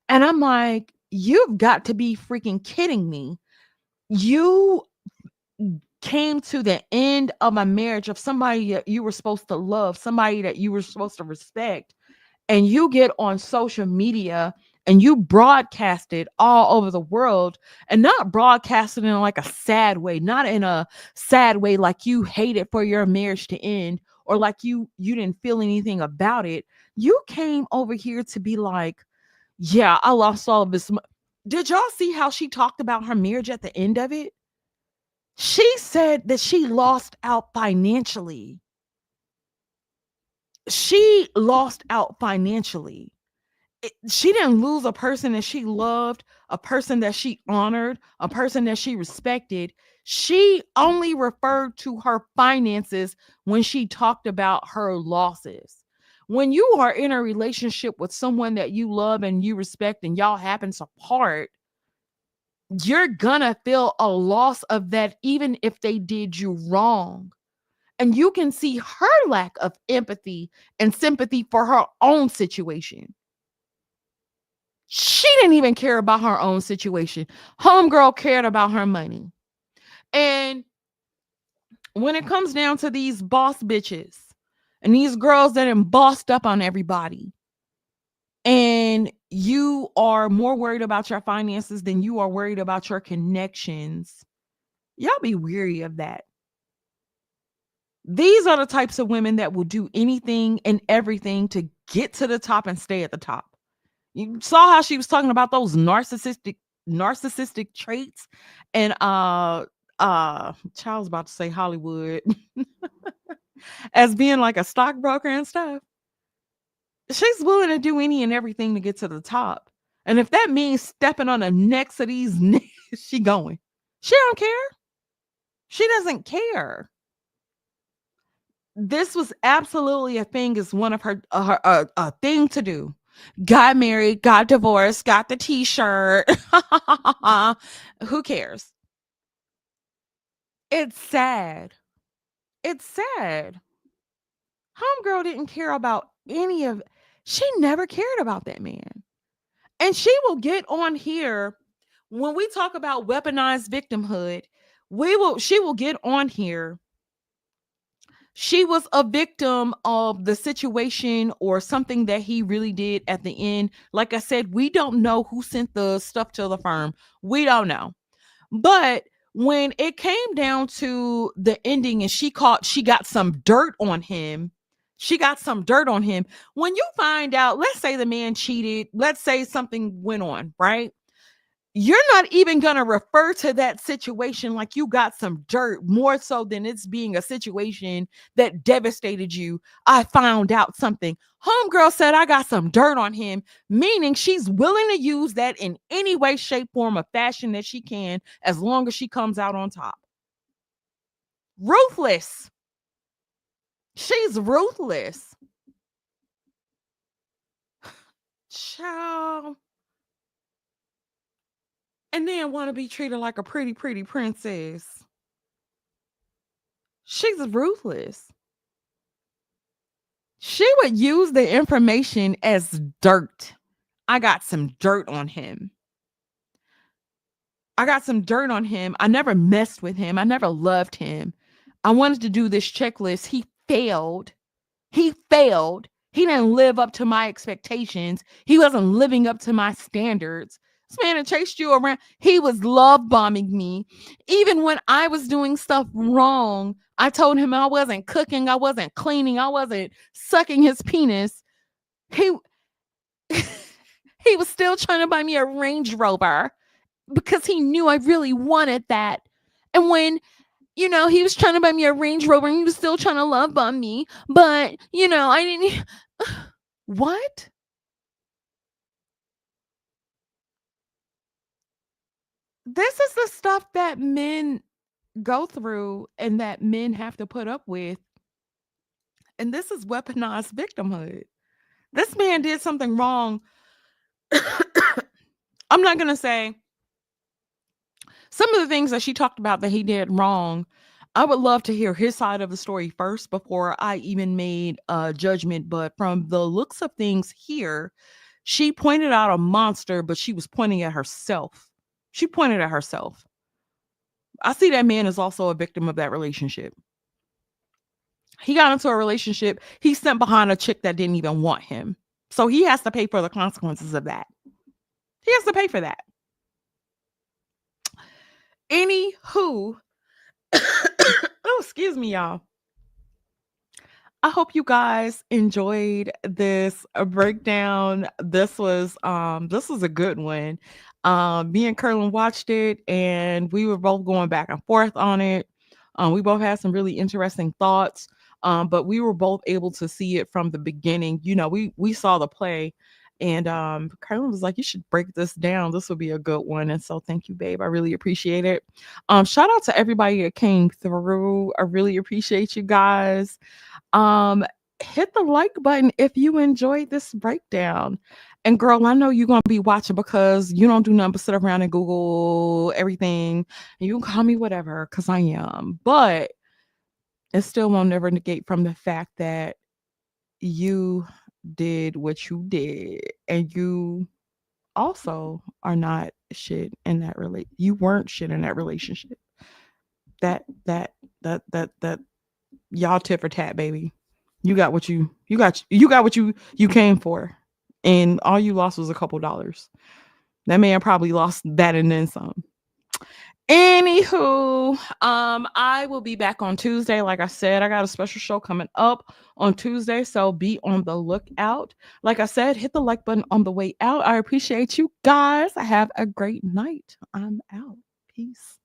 And I'm like, you've got to be freaking kidding me. You came to the end of a marriage of somebody that you were supposed to love, somebody that you were supposed to respect, and you get on social media and you broadcast it all over the world, and not broadcast it in like a sad way, not in a sad way like you hate it for your marriage to end, or like you didn't feel anything about it. You came over here to be like, yeah, I lost all of this. Did y'all see how she talked about her marriage at the end of it? She said that she lost out financially. She lost out financially. She didn't lose a person that she loved, a person that she honored, a person that she respected. She only referred to her finances when she talked about her losses. When you are in a relationship with someone that you love and you respect and y'all happen to part, you're gonna feel a loss of that even if they did you wrong. And you can see her lack of empathy and sympathy for her own situation. She didn't even care about her own situation. Homegirl cared about her money. And when it comes down to these boss bitches and these girls that are bossed up on everybody, and you are more worried about your finances than you are worried about your connections, y'all be weary of that. These are the types of women that will do anything and everything to get to the top and stay at the top. You saw how she was talking about those narcissistic traits, and child's about to say Hollywood as being like a stockbroker and stuff. She's willing to do any and everything to get to the top. And if that means stepping on the necks of these niggas, she going. She don't care. She doesn't care. This was absolutely a thing, is one of her a thing to do. Got married, got divorced, got the t-shirt. Who cares? It's sad. It's sad. Homegirl didn't care about any of. She never cared about that man. And she will get on here when we talk about weaponized victimhood. She will get on here. She was a victim of the situation or something that he really did at the end. Like I said, we don't know who sent the stuff to the firm. We don't know. But when it came down to the ending and she got some dirt on him. She got some dirt on him. When you find out, let's say the man cheated, let's say something went on, right? You're not even going to refer to that situation like you got some dirt, more so than it's being a situation that devastated you. I found out something. Homegirl said I got some dirt on him, meaning she's willing to use that in any way, shape, form, or fashion that she can, as long as she comes out on top. Ruthless. She's ruthless. Child. And then want to be treated like a pretty, pretty princess. She's ruthless. She would use the information as dirt. I got some dirt on him. I got some dirt on him. I never messed with him. I never loved him. I wanted to do this checklist. He failed. He failed. He didn't live up to my expectations. He wasn't living up to my standards. This man had chased you around. He was love bombing me. Even when I was doing stuff wrong, I told him I wasn't cooking, I wasn't cleaning, I wasn't sucking his penis. He he was still trying to buy me a Range Rover because he knew I really wanted that. And when he was trying to buy me a Range Rover and he was still trying to love bomb me, but I didn't. What? This is the stuff that men go through and that men have to put up with. And this is weaponized victimhood. This man did something wrong. I'm not going to say some of the things that she talked about that he did wrong. I would love to hear his side of the story first before I even made a judgment. But from the looks of things here, she pointed out a monster, but she was pointing at herself. She pointed at herself. I see that man is also a victim of that relationship. He got into a relationship. He sent behind a chick that didn't even want him. So he has to pay for the consequences of that. He has to pay for that. Anywho, oh, excuse me, y'all. I hope you guys enjoyed this breakdown. This was a good one. Me and Curlin watched it and we were both going back and forth on it. We both had some really interesting thoughts. But we were both able to see it from the beginning. We saw the play and Curlin was like, you should break this down. This would be a good one. And so thank you, babe. I really appreciate it. Shout out to everybody that came through. I really appreciate you guys. Um, Hit the like button if you enjoyed this breakdown. And girl, I know you're gonna be watching because you don't do nothing but sit around and Google everything. And you can call me whatever, because I am. But it still won't never negate from the fact that you did what you did. And you also are not shit in that you weren't shit in that relationship. That y'all tit for tat, baby. You got what you came for, and all you lost was a couple dollars. That man probably lost that and then some. Anywho, I will be back on Tuesday. Like I said, I got a special show coming up on Tuesday, so be on the lookout. Like I said, hit the like button on the way out. I appreciate you guys. Have a great night. I'm out. Peace.